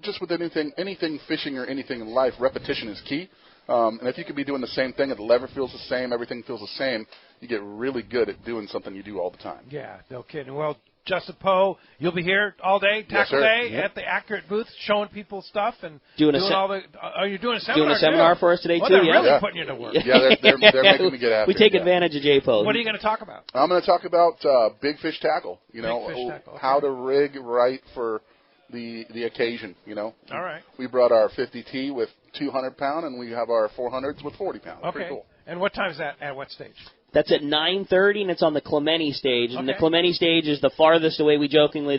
just with anything fishing or anything in life, repetition is key. And if you could be doing the same thing and the lever feels the same, everything feels the same, you get really good at doing something you do all the time. Yeah, no kidding. Well, Justin Poe, you'll be here all day, Tackle Day, at the Accurate booth, showing people stuff and doing all the. Are you doing a seminar? Doing a seminar for us today too. They're really putting you to work. Yeah, they're making me get after. We take advantage of J Poe. What are you going to talk about? I'm going to talk about big fish tackle. How to rig right for the occasion. All right. We brought our 50T with 200-pound, and we have our 400s with 40-pound. Okay. Pretty cool. And what time is that? At what stage? That's at 9:30, and it's on the Clemente stage. And the Clemente stage is the farthest away. We jokingly,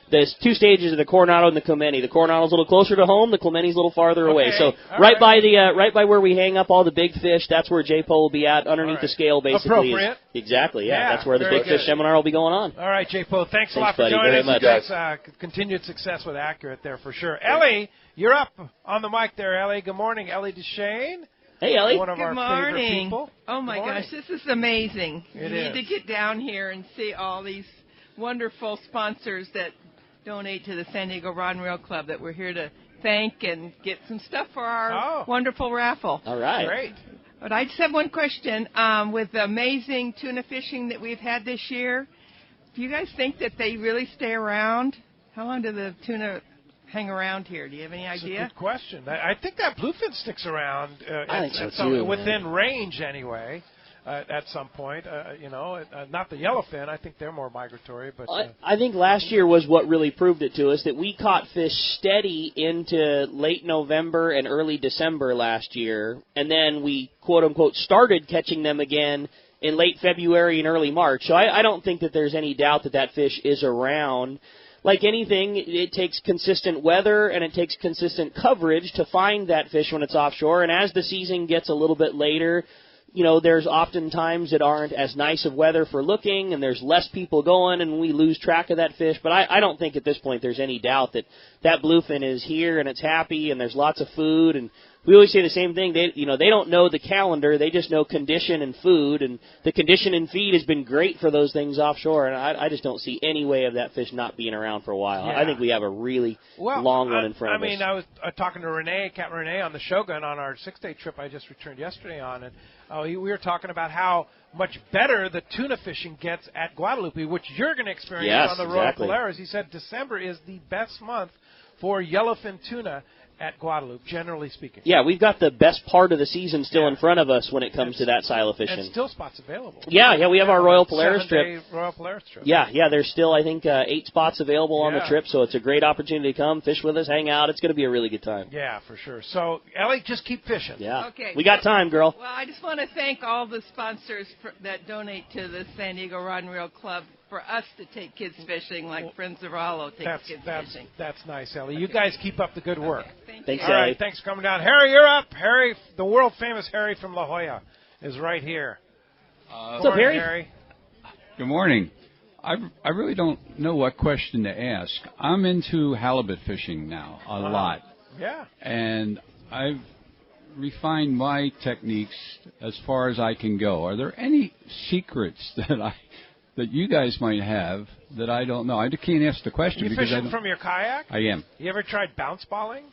there's 2 stages of the Coronado and the Clemente. The Coronado's a little closer to home. The Clemente's a little farther away. So right by where we hang up all the big fish, that's where J Poe will be at underneath the scale, basically. Appropriate. Exactly. Yeah. That's where the big fish seminar will be going on. All right, J Poe. Thanks a lot for buddy, joining very us. much. Continued success with Accurate there for sure. Ellie, you're up on the mic there, Ellie. Good morning, Ellie Deshane. Hey, Ellie. One of our favorite people. Oh, my gosh, this is amazing. You need to get down here and see all these wonderful sponsors that donate to the San Diego Rod and Reel Club that we're here to thank and get some stuff for our wonderful raffle. All right. Great. But I just have one question. With the amazing tuna fishing that we've had this year, do you guys think that they really stay around? How long do the tuna hang around here? Do you have any idea? That's a good question. I think that bluefin sticks around I think so too, within range anyway. At some point, not the yellowfin. I think they're more migratory. But I think last year was what really proved it to us, that we caught fish steady into late November and early December last year, and then we, quote-unquote, started catching them again in late February and early March. So I don't think that there's any doubt that fish is around. Like anything, it takes consistent weather and it takes consistent coverage to find that fish when it's offshore, and as the season gets a little bit later, there's often times that aren't as nice of weather for looking, and there's less people going, and we lose track of that fish. But I don't think at this point there's any doubt that bluefin is here, and it's happy, and there's lots of food. And we always say the same thing. They don't know the calendar. They just know condition and food, and the condition and feed has been great for those things offshore. And I just don't see any way of that fish not being around for a while. Yeah. I think we have a really long one in front of us. I was talking to Captain Renee on the Shogun on our 6-day trip I just returned yesterday on, and we were talking about how much better the tuna fishing gets at Guadalupe, which you're going to experience on the Royal Polaris. He said December is the best month for yellowfin tuna at Guadalupe, generally speaking. Yeah, we've got the best part of the season still in front of us when it comes to that style of fishing. And still spots available. Yeah, we have our Royal Polaris trip. Royal Polaris trip. Yeah, there's still, I think, 8 spots available on the trip, so it's a great opportunity to come, fish with us, hang out. It's going to be a really good time. Yeah, for sure. So, Ellie, just keep fishing. Yeah. Okay. We got time, girl. Well, I just want to thank all the sponsors that donate to the San Diego Rod and Reel Club for us to take kids fishing, like Friends of Rollo takes kids fishing. That's nice, Ellie. You guys keep up the good work. Thanks, Ellie. All right, thanks for coming down. Harry, you're up. Harry, the world-famous Harry from La Jolla is right here. What's up, Harry? Good morning. I really don't know what question to ask. I'm into halibut fishing now a lot. Yeah. And I've refined my techniques as far as I can go. Are there any secrets that you guys might have that I don't know? I can't ask the question. You fishing from your kayak? I am. You ever tried bounce balling?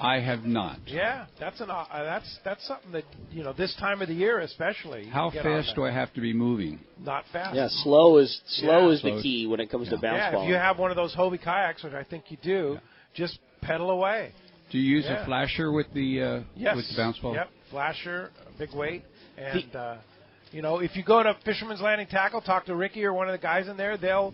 I have not. Yeah, that's something that, this time of the year especially. How fast do I have to be moving? Not fast. Yeah, slow is the key when it comes to bounce balling. If you have one of those Hobie kayaks, which I think you do, just pedal away. Do you use a flasher with the bounce ball? Yep, flasher, big weight, and if you go to Fisherman's Landing Tackle, talk to Ricky or one of the guys in there, they'll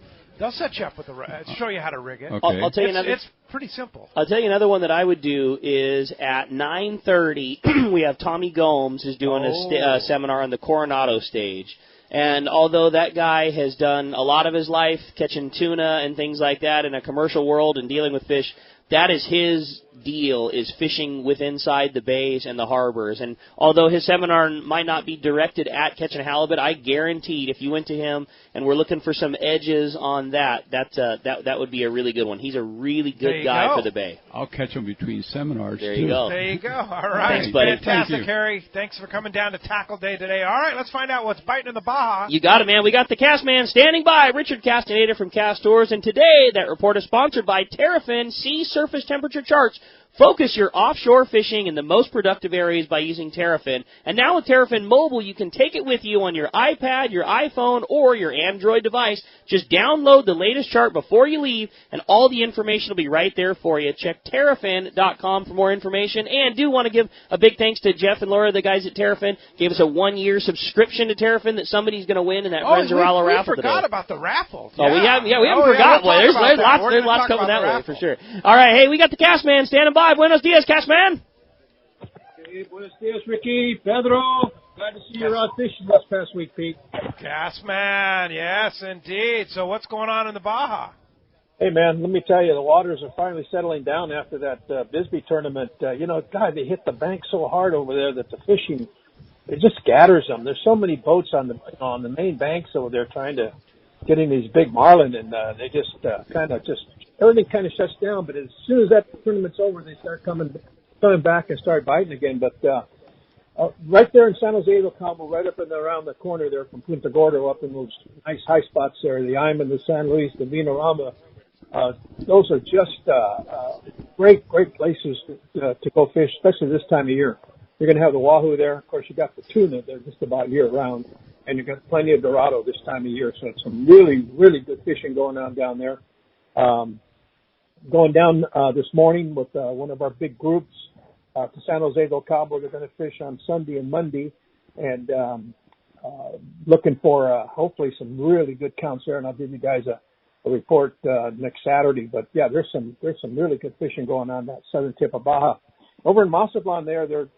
set you up with show you how to rig it. Okay. I'll tell you another. It's pretty simple. I'll tell you another one that I would do is at 9:30. We have Tommy Gomes is doing a seminar on the Coronado stage. And although that guy has done a lot of his life catching tuna and things like that in a commercial world and dealing with fish, that is his deal, is fishing with inside the bays and the harbors. And although his seminar might not be directed at catching halibut, I guaranteed if you went to him and were looking for some edges on that would be a really good one. He's a really good guy for the bay. I'll catch him between seminars, There you go. There you go. All right. Thanks, buddy. Fantastic, Thank you. Harry. Thanks for coming down to Tackle Day today. All right, let's find out what's biting in the Baja. You got it, man. We got the Cast Man standing by, Richard Castaneda from Cast Tours. And today, that report is sponsored by Terrafin Sea Surface Temperature Charts. Focus your offshore fishing in the most productive areas by using Terrafin. And now with Terrafin Mobile, you can take it with you on your iPad, your iPhone, or your Android device. Just download the latest chart before you leave, and all the information will be right there for you. Check Terrafin.com for more information. And do want to give a big thanks to Jeff and Laura, the guys at Terrafin. Gave us a 1-year subscription to Terrafin that somebody's going to win in that Renzarala raffle today. We forgot about the raffle. Oh, we haven't forgot. Boy, there's lots coming that way for sure. All right, hey, we got the Cast Man standing by. Buenos dias, Cast Man. Hey, buenos dias, Ricky, Pedro. Glad to see you out fishing this past week, Pete. Cast Man, yes, indeed. So what's going on in the Baja? Hey, man, let me tell you, the waters are finally settling down after that Bisbee tournament. They hit the bank so hard over there that the fishing, it just scatters them. There's so many boats on the main banks over there trying to get in these big marlin, and they just everything kind of shuts down. But as soon as that tournament's over, they start coming back and start biting again. But right there in San Jose del Cabo, right up and around the corner there from Punta Gordo, up in those nice high spots there, the Iman, the San Luis, the Vinorama, those are just great places to go fish, especially this time of year. You're going to have the wahoo there. Of course, you got the tuna there just about year round, and you've got plenty of dorado this time of year. So it's some really, really good fishing going on down there. Going down this morning with one of our big groups to San Jose del Cabo. They're going to fish on Sunday and Monday, and looking for hopefully some really good counts there. And I'll give you guys a report next Saturday. But yeah, there's some really good fishing going on that southern tip of Baja. Over in Mazatlan there, the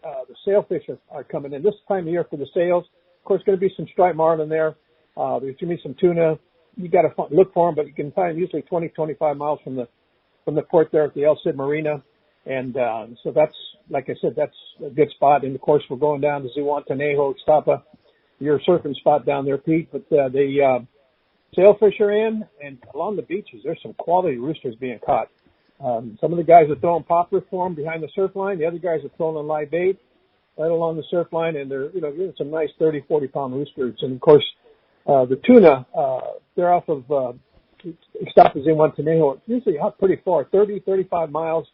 sailfish are coming in this time of year for the sails. Of course, going to be some striped marlin there. There's going to be some tuna. You got to look for them, but you can find them usually 20, 25 miles from the port there at the El Cid Marina. And so that's, like I said, that's a good spot. And, of course, we're going down to Zihuatanejo, Ixtapa, your surfing spot down there, Pete. But the sailfish are in, and along the beaches, there's some quality roosters being caught. Some of the guys are throwing poplar form behind the surf line. The other guys are throwing a live bait right along the surf line, and they're getting some nice 30, 40-pound roosters. And, of course, the tuna, they're off of Ixtapa, Zihuatanejo, usually out pretty far, 30, 35 miles.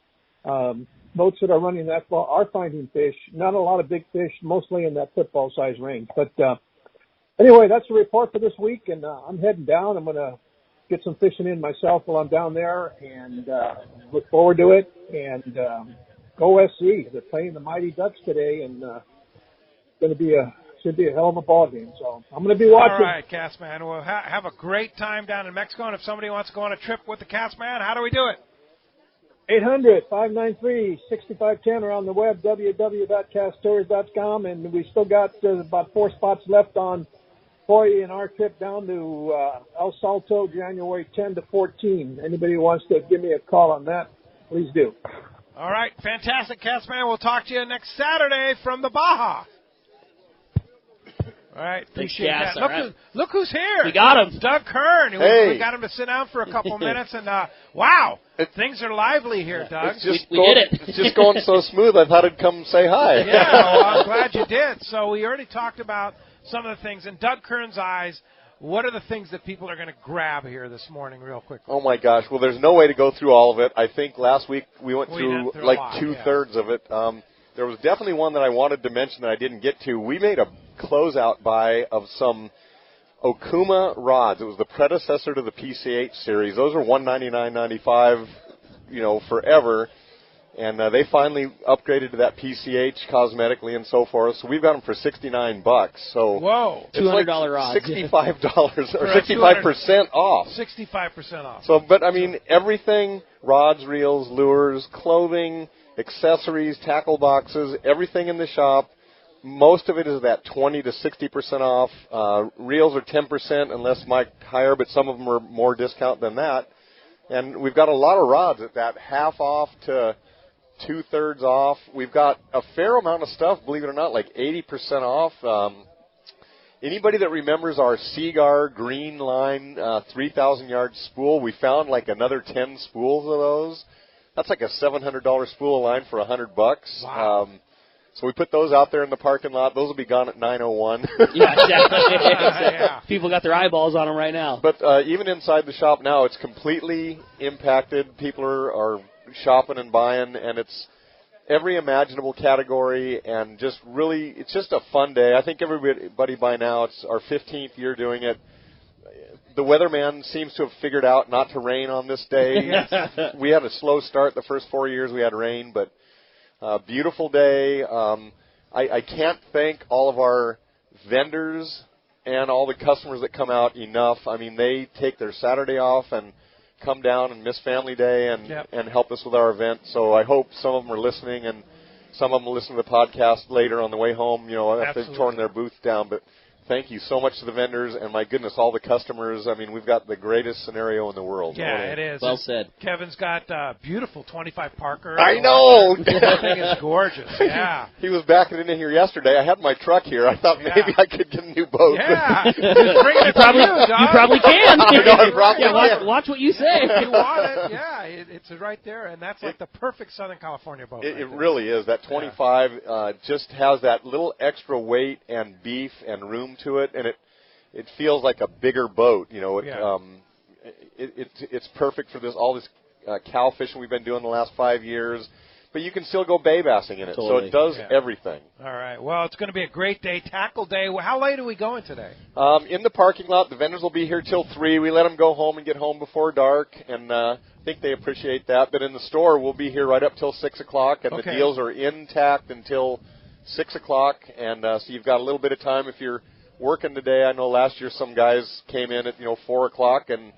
Boats that are running that far are finding fish. Not a lot of big fish, mostly in that football size range. But anyway, that's the report for this week, and I'm heading down. I'm going to get some fishing in myself while I'm down there, and look forward to it. And go SC. They're playing the Mighty Ducks today, and should be a hell of a ball game. So I'm going to be watching. All right, Castman. Well, have a great time down in Mexico. And if somebody wants to go on a trip with the Castman, how do we do it? 800-593-6510 or on the web, www.caststories.com. And we still got about 4 spots left on for you in our trip down to El Salto, January 10 to 14. Anybody who wants to give me a call on that, please do. All right, fantastic, Castman. We'll talk to you next Saturday from the Baja. All right, appreciate that. Look who's here. We got him. Doug Kern. Hey. We got him to sit down for a couple minutes, and wow, things are lively here, Doug. We did it. It's just going so smooth, I thought I'd come say hi. Yeah, well, I'm glad you did. So we already talked about some of the things. In Doug Kern's eyes, what are the things that people are going to grab here this morning real quick? Oh, my gosh. Well, there's no way to go through all of it. I think last week we went through like two-thirds of it. There was definitely one that I wanted to mention that I didn't get to. We made a closeout buy of some Okuma rods. It was the predecessor to the PCH series. Those are $199.95, forever. And they finally upgraded to that PCH cosmetically and so forth. So we've got them for $69. So whoa, $200 like rods, $65 or 65% off. 65% off. So, but I mean, everything: rods, reels, lures, clothing, accessories, tackle boxes, everything in the shop. Most of it is that 20 to 60% off. Reels are 10% unless Mike higher, but some of them are more discount than that. And we've got a lot of rods at that half off to two-thirds off. We've got a fair amount of stuff, believe it or not, like 80% off. Anybody that remembers our Seagar Green Line 3,000-yard spool, we found like another 10 spools of those. That's like a $700 spool of line for $100. Wow. So we put those out there in the parking lot. Those will be gone at 9:01. Yeah, exactly. Yeah. People got their eyeballs on them right now. But even inside the shop now, it's completely impacted. People are shopping and buying, and it's every imaginable category, and just really, it's just a fun day. I think everybody by now, it's our 15th year doing it. The weatherman seems to have figured out not to rain on this day. We had a slow start the first 4 years we had rain, but beautiful day. I can't thank all of our vendors and all the customers that come out enough. I mean, they take their Saturday off and come down and miss Family Day and help us with our event. So I hope some of them are listening, and some of them will listen to the podcast later on the way home, after they've torn their booth down. But thank you so much to the vendors, and my goodness, all the customers. I mean, we've got the greatest scenario in the world. Yeah, it is. Well said. Kevin's got beautiful 25 Parker. I know. That thing is gorgeous. Yeah. He was backing it in here yesterday. I had my truck here. I thought maybe I could get a new boat. Yeah. Just bring it You probably can. I know, I probably can. Watch what you say. If you want it, yeah, it's right there, and that's like the perfect Southern California boat. It really is. That 25 just has that little extra weight and beef and room to it, and it feels like a bigger boat. It's perfect for all this cow fishing we've been doing the last 5 years. but you can still go bay bassing in it. Totally. So it does everything. All right. Well, it's going to be a great day, tackle day. How late are we going today? In the parking lot, the vendors will be here till 3. We let them go home and get home before dark, and I think they appreciate that. But in the store, we'll be here right up till 6 o'clock, and the deals are intact until 6 o'clock. And so you've got a little bit of time if you're working today. I know last year some guys came in at 4 o'clock and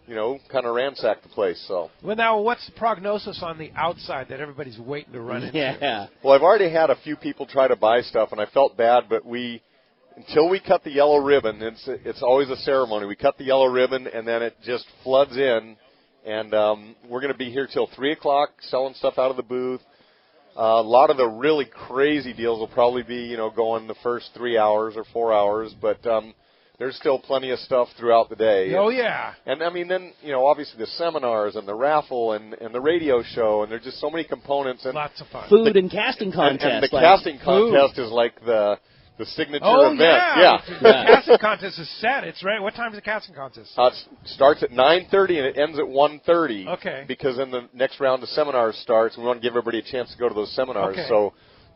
kind of ransacked the place. So. Well, now, what's the prognosis on the outside that everybody's waiting to run into? Yeah. Well, I've already had a few people try to buy stuff, and I felt bad, but until we cut the yellow ribbon, it's always a ceremony. We cut the yellow ribbon, and then it just floods in, and we're going to be here till 3 o'clock selling stuff out of the booth. A lot of the really crazy deals will probably be, going the first 3 hours or 4 hours, but there's still plenty of stuff throughout the day. Oh, yeah. And, then, obviously the seminars and the raffle and the radio show, and there's just so many components. And lots of fun. Food and casting contest. And the casting contest is like the signature event. Yeah. The casting contest is set. It's right. What time is the casting contest? It starts at 9:30 and it ends at 1:30. Okay. Because then the next round of seminars starts, and we want to give everybody a chance to go to those seminars. Okay. So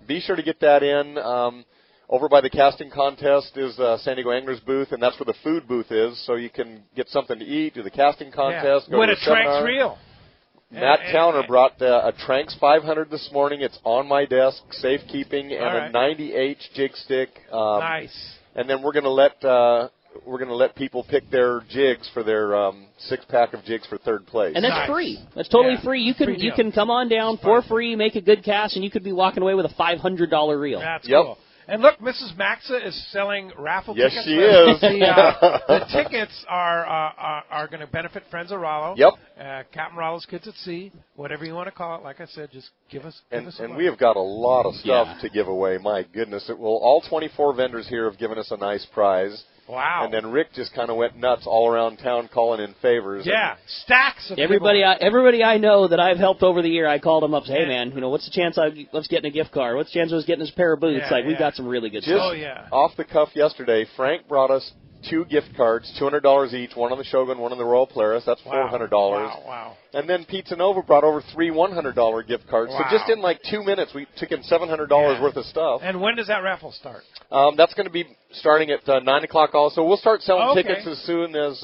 be sure to get that in. Over by the casting contest is San Diego Anglers booth, and that's where the food booth is, so you can get something to eat, do the casting contest, go Win to a the seminar. Tranks reel. Matt Towner brought a Tranks 500 this morning. It's on my desk, safekeeping, and a 90H jig stick. Nice. And then we're going to let people pick their jigs for their 6-pack of jigs for third place. And that's free. That's totally free. You can come on down for free, make a good cast, and you could be walking away with a $500 reel. That's cool. And look, Mrs. Maxa is selling raffle tickets. Yes, she is. The tickets are going to benefit Friends of Rollo. Yep. Captain Rollo's Kids at Sea, whatever you want to call it. Like I said, just give us. And we have got a lot of stuff to give away. My goodness, all 24 vendors here have given us a nice prize. Wow. And then Rick just kind of went nuts all around town calling in favors. Yeah, stacks of everybody I know that I've helped over the year, I called them up and said, hey, man, what's the chance I was getting a gift card? What's the chance I was getting this pair of boots? We've got some really good stuff. Off the cuff yesterday, Frank brought us 2 gift cards, $200 each, one on the Shogun, one on the Royal Polaris. That's $400. Wow. And then Pizza Nova brought over 3 $100 gift cards. Wow. So just in like 2 minutes, we took in $700 worth of stuff. And when does that raffle start? That's going to be starting at 9 o'clock also. We'll start selling tickets as soon as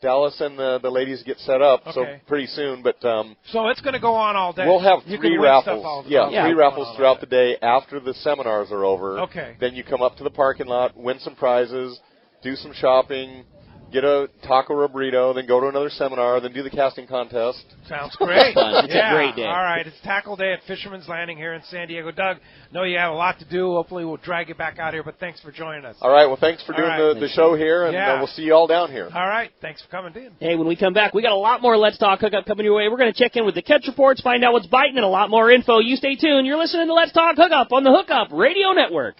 Dallas and the ladies get set up, so pretty soon. But so it's going to go on all day. We'll have you 3 raffles. Three raffles throughout the day after the seminars are over. Okay. Then you come up to the parking lot, win some prizes, do some shopping, get a taco or a burrito, then go to another seminar, then do the casting contest. Sounds great. It's a great day. All right, it's tackle day at Fisherman's Landing here in San Diego. Doug, know you have a lot to do. Hopefully we'll drag you back out here, but thanks for joining us. All right, well, thanks for doing the show here, and we'll see you all down here. All right, thanks for coming in. Hey, when we come back, we got a lot more Let's Talk Hookup coming your way. We're going to check in with the catch reports, find out what's biting, and a lot more info. You stay tuned. You're listening to Let's Talk Hookup on the Hookup Radio Network.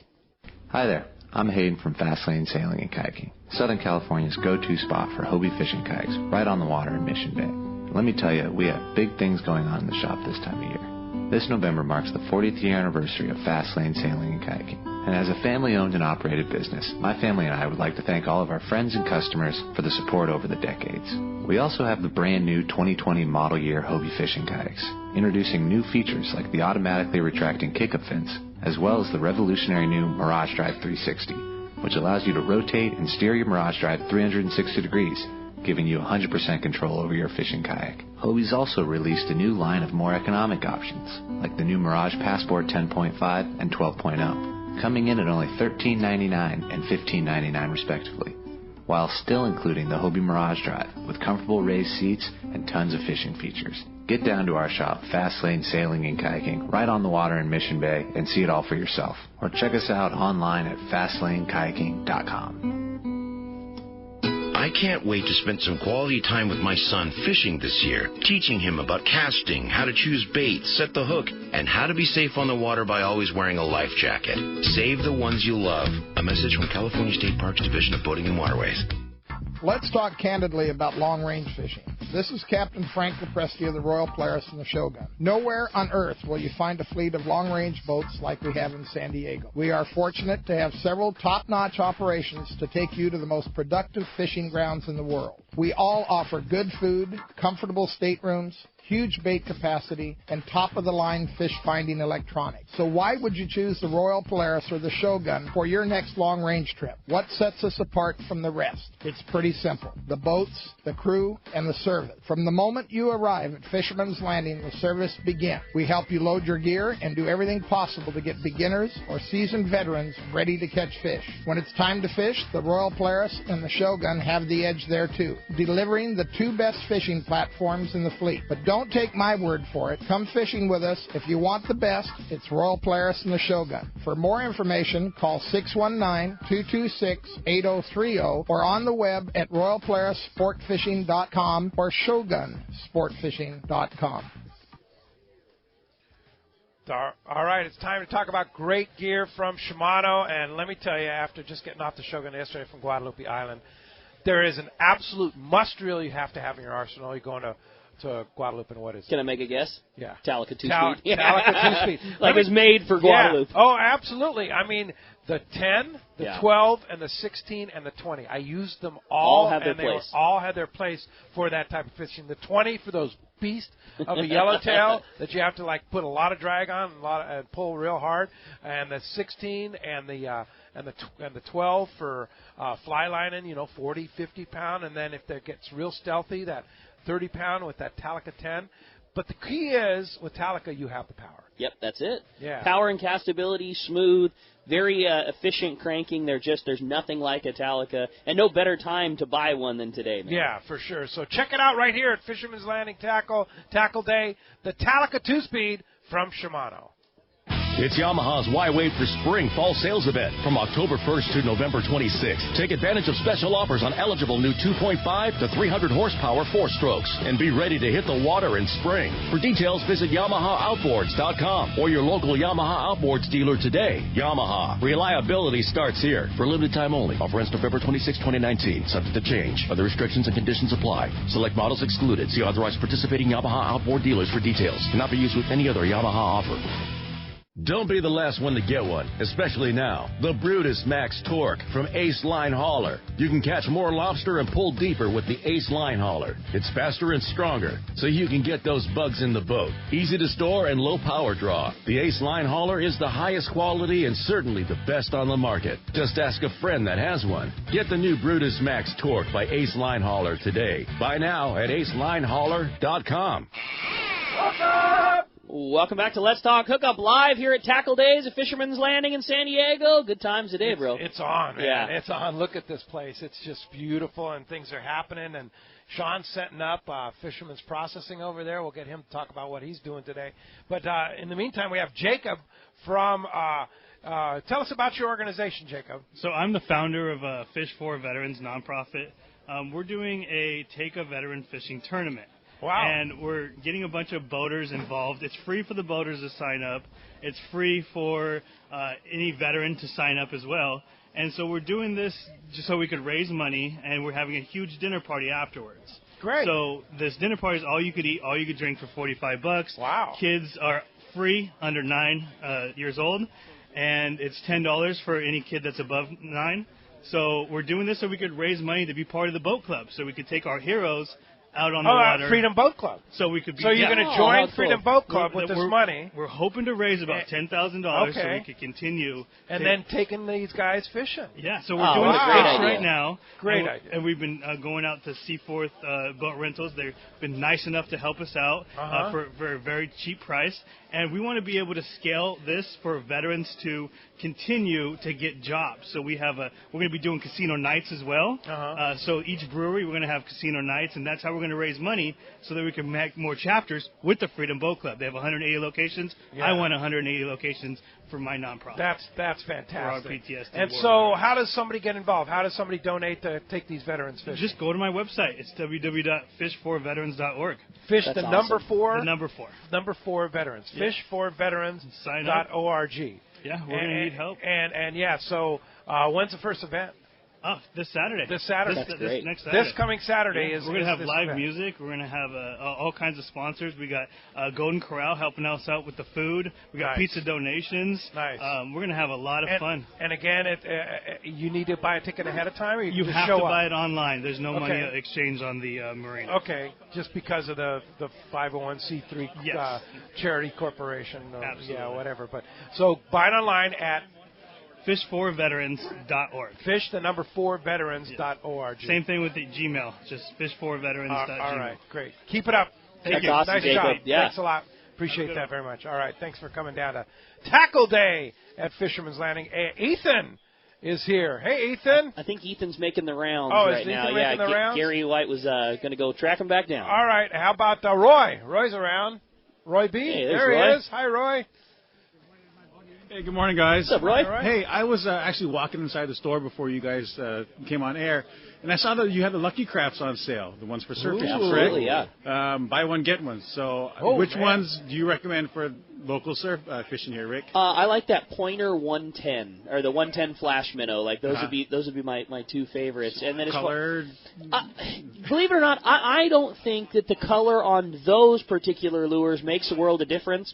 Hi there. I'm Hayden from Fast Lane Sailing and Kayaking, Southern California's go-to spot for Hobie fishing kayaks, right on the water in Mission Bay. Let me tell you, we have big things going on in the shop this time of year. This November marks the 40th year anniversary of Fast Lane Sailing and Kayaking. And as a family-owned and operated business, my family and I would like to thank all of our friends and customers for the support over the decades. We also have the brand new 2020 model year Hobie fishing kayaks, introducing new features like the automatically retracting kick-up fins, as well as the revolutionary new Mirage Drive 360, which allows you to rotate and steer your Mirage Drive 360 degrees, giving you 100% control over your fishing kayak. Hobie's also released a new line of more economic options, like the new Mirage Passport 10.5 and 12.0, coming in at only $13.99 and $15.99 respectively, while still including the Hobie Mirage Drive with comfortable raised seats and tons of fishing features. Get down to our shop, Fast Lane Sailing and Kayaking, right on the water in Mission Bay, and see it all for yourself. Or check us out online at FastLaneKayaking.com. I can't wait to spend some quality time with my son fishing this year, teaching him about casting, how to choose bait, set the hook, and how to be safe on the water by always wearing a life jacket. Save the ones you love. A message from California State Parks Division of Boating and Waterways. Let's talk candidly about long-range fishing. This is Captain Frank Lepresti of the Royal Polaris and the Shogun. Nowhere on Earth will you find a fleet of long-range boats like we have in San Diego. We are fortunate to have several top-notch operations to take you to the most productive fishing grounds in the world. We all offer good food, comfortable staterooms, huge bait capacity, and top-of-the-line fish-finding electronics. So why would you choose the Royal Polaris or the Shogun for your next long-range trip? What sets us apart from the rest? It's pretty simple. The boats, the crew, and the service. From the moment you arrive at Fisherman's Landing, the service begins. We help you load your gear and do everything possible to get beginners or seasoned veterans ready to catch fish. When it's time to fish, the Royal Polaris and the Shogun have the edge there too, delivering the 2 best fishing platforms in the fleet. But don't take my word for it. Come fishing with us. If you want the best, it's Royal Polaris and the Shogun. For more information, call 619-226-8030 or on the web at royalpolarissportfishing.com or shogunsportfishing.com. All right, it's time to talk about great gear from Shimano. And let me tell you, after just getting off the Shogun yesterday from Guadalupe Island, there is an absolute must-reel you have to have in your arsenal. You're going to Guadalupe, and what is it? Can I make a guess? Yeah. Talica 2-speed. Talica 2-speed. Like it's made for Guadalupe. Yeah. Oh, absolutely. I mean, the 10, the 12, and the 16, and the 20. I used them all have their and place. They all had their place for that type of fishing. The 20 for those beasts of a yellowtail that you have to like put a lot of drag on and pull real hard, and the 16 and the 12 for fly lining, 40, 50 pound, and then if it gets real stealthy, that 30 pound with that Talica 10. But the key is with Talica, you have the power. Yep, that's it. Yeah. Power and castability, smooth, very efficient cranking. There's nothing like a Talica, and no better time to buy one than today, man. Yeah, for sure. So check it out right here at Fisherman's Landing Tackle Day, the Talica 2-speed from Shimano. It's Yamaha's Why Wait for Spring Fall Sales Event from October 1st to November 26th. Take advantage of special offers on eligible new 2.5 to 300 horsepower 4-strokes and be ready to hit the water in spring. For details, visit YamahaOutboards.com or your local Yamaha Outboards dealer today. Yamaha. Reliability starts here. For limited time only. Offer ends November 26, 2019. Subject to change. Other restrictions and conditions apply. Select models excluded. See authorized participating Yamaha Outboard dealers for details. Cannot be used with any other Yamaha offer. Don't be the last one to get one, especially now. The Brutus Max Torque from Ace Line Hauler. You can catch more lobster and pull deeper with the Ace Line Hauler. It's faster and stronger, so you can get those bugs in the boat. Easy to store and low power draw. The Ace Line Hauler is the highest quality and certainly the best on the market. Just ask a friend that has one. Get the new Brutus Max Torque by Ace Line Hauler today. Buy now at acelinehauler.com. Welcome back to Let's Talk Hookup live here at Tackle Days at Fisherman's Landing in San Diego. Good times today, bro. It's on, man. Yeah. It's on. Look at this place. It's just beautiful, and things are happening. And Sean's setting up Fisherman's Processing over there. We'll get him to talk about what he's doing today. But in the meantime, we have Jacob from tell us about your organization, Jacob. So I'm the founder of Fish for Veterans nonprofit. We're doing a Take a Veteran Fishing Tournament. Wow. And we're getting a bunch of boaters involved. It's free for the boaters to sign up. It's free for any veteran to sign up as well. And so we're doing this just so we could raise money, and we're having a huge dinner party afterwards. Great. So this dinner party is all you could eat, all you could drink for $45. Wow. Kids are free under 9 years old, and it's $10 for any kid that's above 9. So we're doing this so we could raise money to be part of the boat club, so we could take our heroes out on the water. Freedom Boat Club. So we could be, So you're going to join Freedom Boat Club with this money. We're hoping to raise about $10,000 so we could continue. And then taking these guys fishing. Yeah, so we're doing the fish right now. Great idea. And we've been going out to Seaforth Boat Rentals. They've been nice enough to help us out for a very cheap price. And we want to be able to scale this for veterans to continue to get jobs. So we're going to be doing casino nights as well. So each brewery, we're going to have casino nights, and that's how we're going to raise money so that we can make more chapters with the Freedom Boat Club. They have 180 locations. Yeah. I want 180 locations for my nonprofit. That's fantastic. For our PTSD and war so veterans. how does somebody get involved? How does somebody donate to take these veterans fishing? Just go to my website. It's www.fishforveterans.org. Fish the number 4? The number 4. Number 4 veterans. Yeah. Fishforveterans.org. Yeah, we're going to need help. And yeah, so when's the first event? Oh, this Saturday. This Saturday. This Great. next Saturday. This coming Saturday is. We're gonna have this live event. music. We're gonna have all kinds of sponsors. We got Golden Corral helping us out with the food. We got Nice. pizza donations. Nice. We're gonna have a lot of fun. And again, you need to buy a ticket ahead of time, or you You can have show to up? buy it online. There's no money Okay. exchange on the marina. Okay, just because of the 501c3 Yes. charity corporation. Absolutely. Yeah, whatever. But so buy it online at fish4veterans.org. Fish4veterans.org. Same thing with the Gmail, just fish4veterans.gmail. All right, great. Keep it up. Thank you. Nice Jacob. job. Yeah. Thanks a lot. Appreciate that very much. All right, thanks for coming down to Tackle Day at Fisherman's Landing. Ethan is here. Hey, Ethan. I think Ethan's making the rounds Oh, right is now. Ethan Yeah, making the rounds? Gary White was going to go track him back down. All right, how about Roy? Roy's around. Roy B. Hey, there's there Roy. he is. Hi, Roy. Hey, good morning, guys. What's up, Roy? Hey, I was actually walking inside the store before you guys came on air, and I saw that you had the Lucky Crafts on sale, the ones for surf fishing, absolutely, correct? Buy one, get one. So which ones do you recommend for local surf fishing here, Rick? I like that Pointer 110 or the 110 Flash Minnow. Like those would be my two favorites. And then as Colored. believe it or not, I don't think that the color on those particular lures makes a world of difference.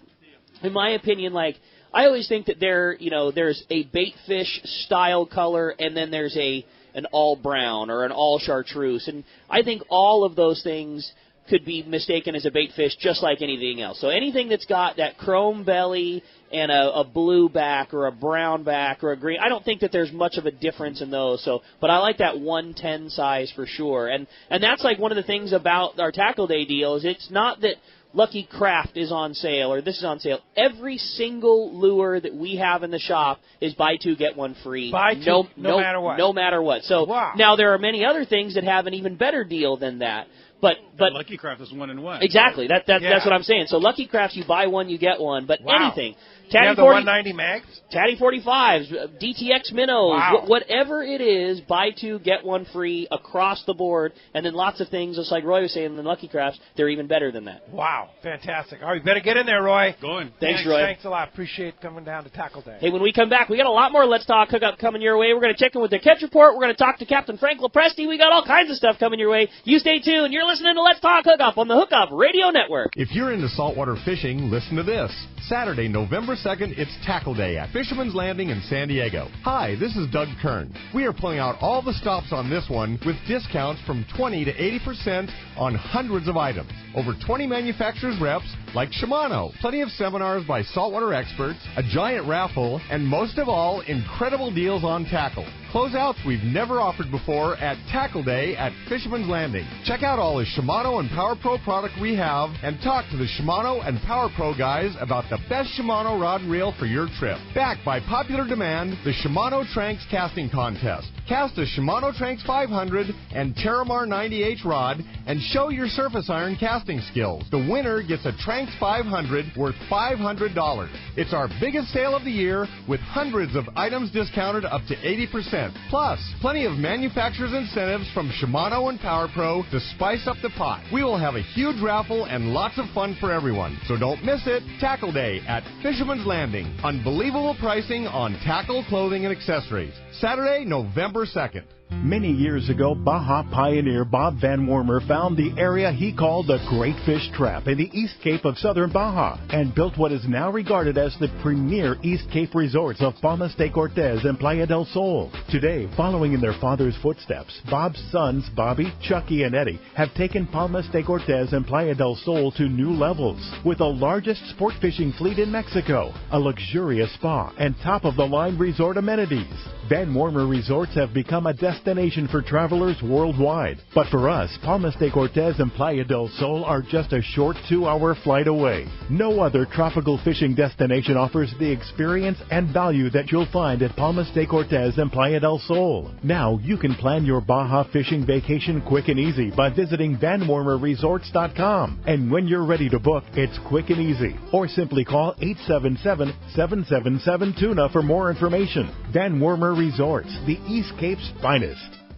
In my opinion, like I always think that there's a bait fish style color, and then there's an all brown or an all chartreuse, and I think all of those things could be mistaken as a bait fish just like anything else. So anything that's got that chrome belly and a blue back or a brown back or a green, I don't think that there's much of a difference in those. So, but I like that 110 size for sure, and that's like one of the things about our Tackle Day deal is it's not that Lucky Craft is on sale or this is on sale. Every single lure that we have in the shop is buy two, get one free. Buy two, no matter what. No matter what. So now there are many other things that have an even better deal than that. But Lucky Craft is 1-in-1. Exactly. That's what I'm saying. So Lucky Crafts, you buy one, you get one. But anything. You have the 190 mags? Tatty 45s, DTX minnows, Wow. whatever it is, buy two, get one free across the board. And then lots of things, just like Roy was saying, in the Lucky Crafts, they're even better than that. Wow, fantastic. All right, you better get in there, Roy. Going. Thanks, Roy. Thanks a lot. Appreciate coming down to Tackle Day. Hey, when we come back, we got a lot more Let's Talk Hookup coming your way. We're going to check in with the catch report. We're going to talk to Captain Frank Lopresti. We got all kinds of stuff coming your way. You stay tuned. You're listening to Let's Talk Hookup on the Hookup Radio Network. If you're into saltwater fishing, listen to this. Saturday, November 2nd, it's Tackle Day at Fisherman's Landing in San Diego. Hi, this is Doug Kern. We are pulling out all the stops on this one with discounts from 20 to 80% on hundreds of items. Over 20 manufacturers' reps like Shimano, plenty of seminars by saltwater experts, a giant raffle, and most of all, incredible deals on tackle. Closeouts we've never offered before at Tackle Day at Fisherman's Landing. Check out all the Shimano and Power Pro product we have and talk to the Shimano and Power Pro guys about the best Shimano rod and reel for your trip. Backed by popular demand, the Shimano Tranks Casting Contest. Cast a Shimano Tranks 500 and Terramar 90H rod and show your surface iron casting skills. The winner gets a Tranks 500 worth $500. It's our biggest sale of the year with hundreds of items discounted up to 80%. Plus, plenty of manufacturers' incentives from Shimano and Power Pro to spice up the pot. We will have a huge raffle and lots of fun for everyone. So don't miss it. Tackle Day at Fisherman's Landing. Unbelievable pricing on tackle, clothing, and accessories. Saturday, November 2nd. Many years ago, Baja pioneer Bob Van Wormer found the area he called the Great Fish Trap in the East Cape of southern Baja and built what is now regarded as the premier East Cape resorts of Palmas de Cortez and Playa del Sol. Today, following in their father's footsteps, Bob's sons, Bobby, Chucky, and Eddie, have taken Palmas de Cortez and Playa del Sol to new levels with the largest sport fishing fleet in Mexico, a luxurious spa, and top-of-the-line resort amenities. Van Wormer Resorts have become a destination for travelers worldwide. But for us, Palmas de Cortez and Playa del Sol are just a short 2-hour flight away. No other tropical fishing destination offers the experience and value that you'll find at Palmas de Cortez and Playa del Sol. Now you can plan your Baja fishing vacation quick and easy by visiting VanWormerResorts.com. And when you're ready to book, it's quick and easy. Or simply call 877-777-TUNA for more information. Van Wormer Resorts, the East Cape's finest.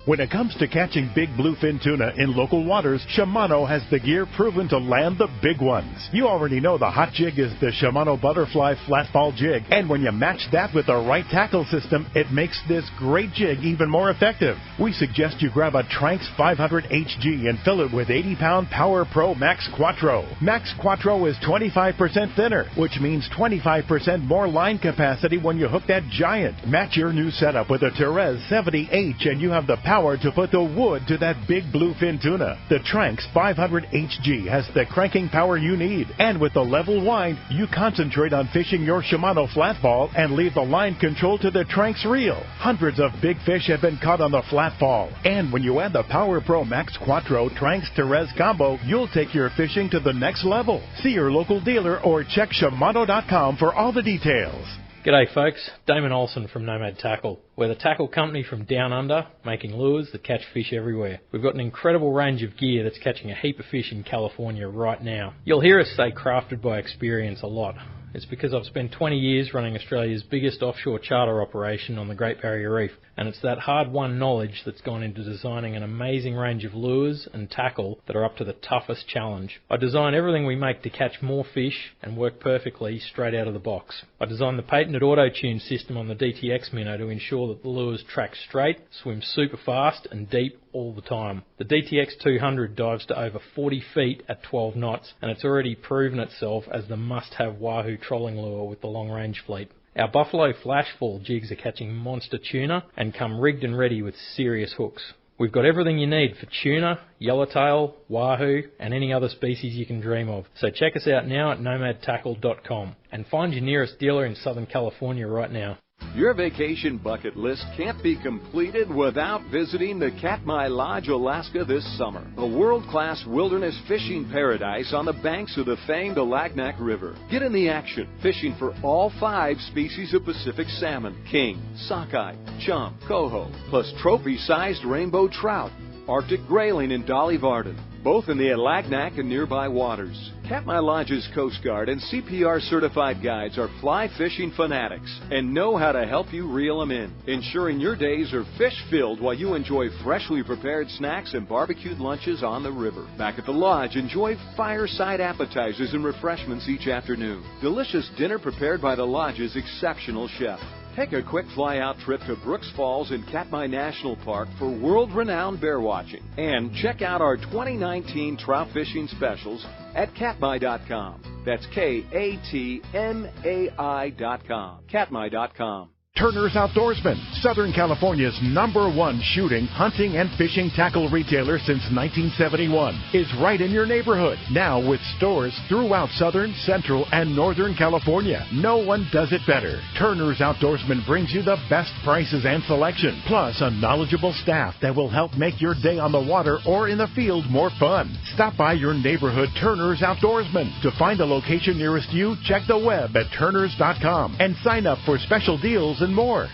When it comes to catching big bluefin tuna in local waters, Shimano has the gear proven to land the big ones. You already know the hot jig is the Shimano Butterfly Flatball Jig, and when you match that with the right tackle system, it makes this great jig even more effective. We suggest you grab a Tranx 500 HG and fill it with 80-pound Power Pro Max Quattro. Max Quattro is 25% thinner, which means 25% more line capacity when you hook that giant. Match your new setup with a Therese 70H and you have the power to put the wood to that big bluefin tuna. The Tranx 500 HG has the cranking power you need, and with the level wind, you concentrate on fishing your Shimano flatball and leave the line control to the Tranx reel. Hundreds of big fish have been caught on the flatball, and when you add the Power Pro Max Quattro Tranx Therese combo, you'll take your fishing to the next level. See your local dealer or check Shimano.com for all the details. G'day folks, Damon Olsen from Nomad Tackle. We're the tackle company from down under, making lures that catch fish everywhere. We've got an incredible range of gear that's catching a heap of fish in California right now. You'll hear us say crafted by experience a lot. It's because I've spent 20 years running Australia's biggest offshore charter operation on the Great Barrier Reef, and it's that hard-won knowledge that's gone into designing an amazing range of lures and tackle that are up to the toughest challenge. I design everything we make to catch more fish and work perfectly straight out of the box. I designed the patented auto-tune system on the DTX Minnow to ensure that the lures track straight, swim super fast and deep all the time. The DTX 200 dives to over 40 feet at 12 knots, and it's already proven itself as the must-have Wahoo trolling lure with the long-range fleet. Our Buffalo Flashfall jigs are catching monster tuna and come rigged and ready with serious hooks. We've got everything you need for tuna, yellowtail, wahoo, and any other species you can dream of. So check us out now at nomadtackle.com and find your nearest dealer in Southern California right now. Your vacation bucket list can't be completed without visiting the Katmai Lodge, Alaska this summer. A world-class wilderness fishing paradise on the banks of the famed Alagnak River. Get in the action, fishing for all 5 species of Pacific salmon, king, sockeye, chum, coho, plus trophy-sized rainbow trout, Arctic grayling and Dolly Varden, both in the Alagnak and nearby waters. Katmai Lodge's Coast Guard and CPR certified guides are fly fishing fanatics and know how to help you reel them in, ensuring your days are fish-filled while you enjoy freshly prepared snacks and barbecued lunches on the river. Back at the lodge, enjoy fireside appetizers and refreshments each afternoon. Delicious dinner prepared by the lodge's exceptional chef. Take a quick fly-out trip to Brooks Falls in Katmai National Park for world-renowned bear watching. And check out our 2019 trout fishing specials at katmai.com. That's KATMAI.com. Katmai.com. Turner's Outdoorsman, Southern California's #1 shooting, hunting, and fishing tackle retailer since 1971, is right in your neighborhood. Now with stores throughout Southern, Central, and Northern California. No one does it better. Turner's Outdoorsman brings you the best prices and selection, plus a knowledgeable staff that will help make your day on the water or in the field more fun. Stop by your neighborhood Turner's Outdoorsman. To find a location nearest you, check the web at turners.com and sign up for special deals and more.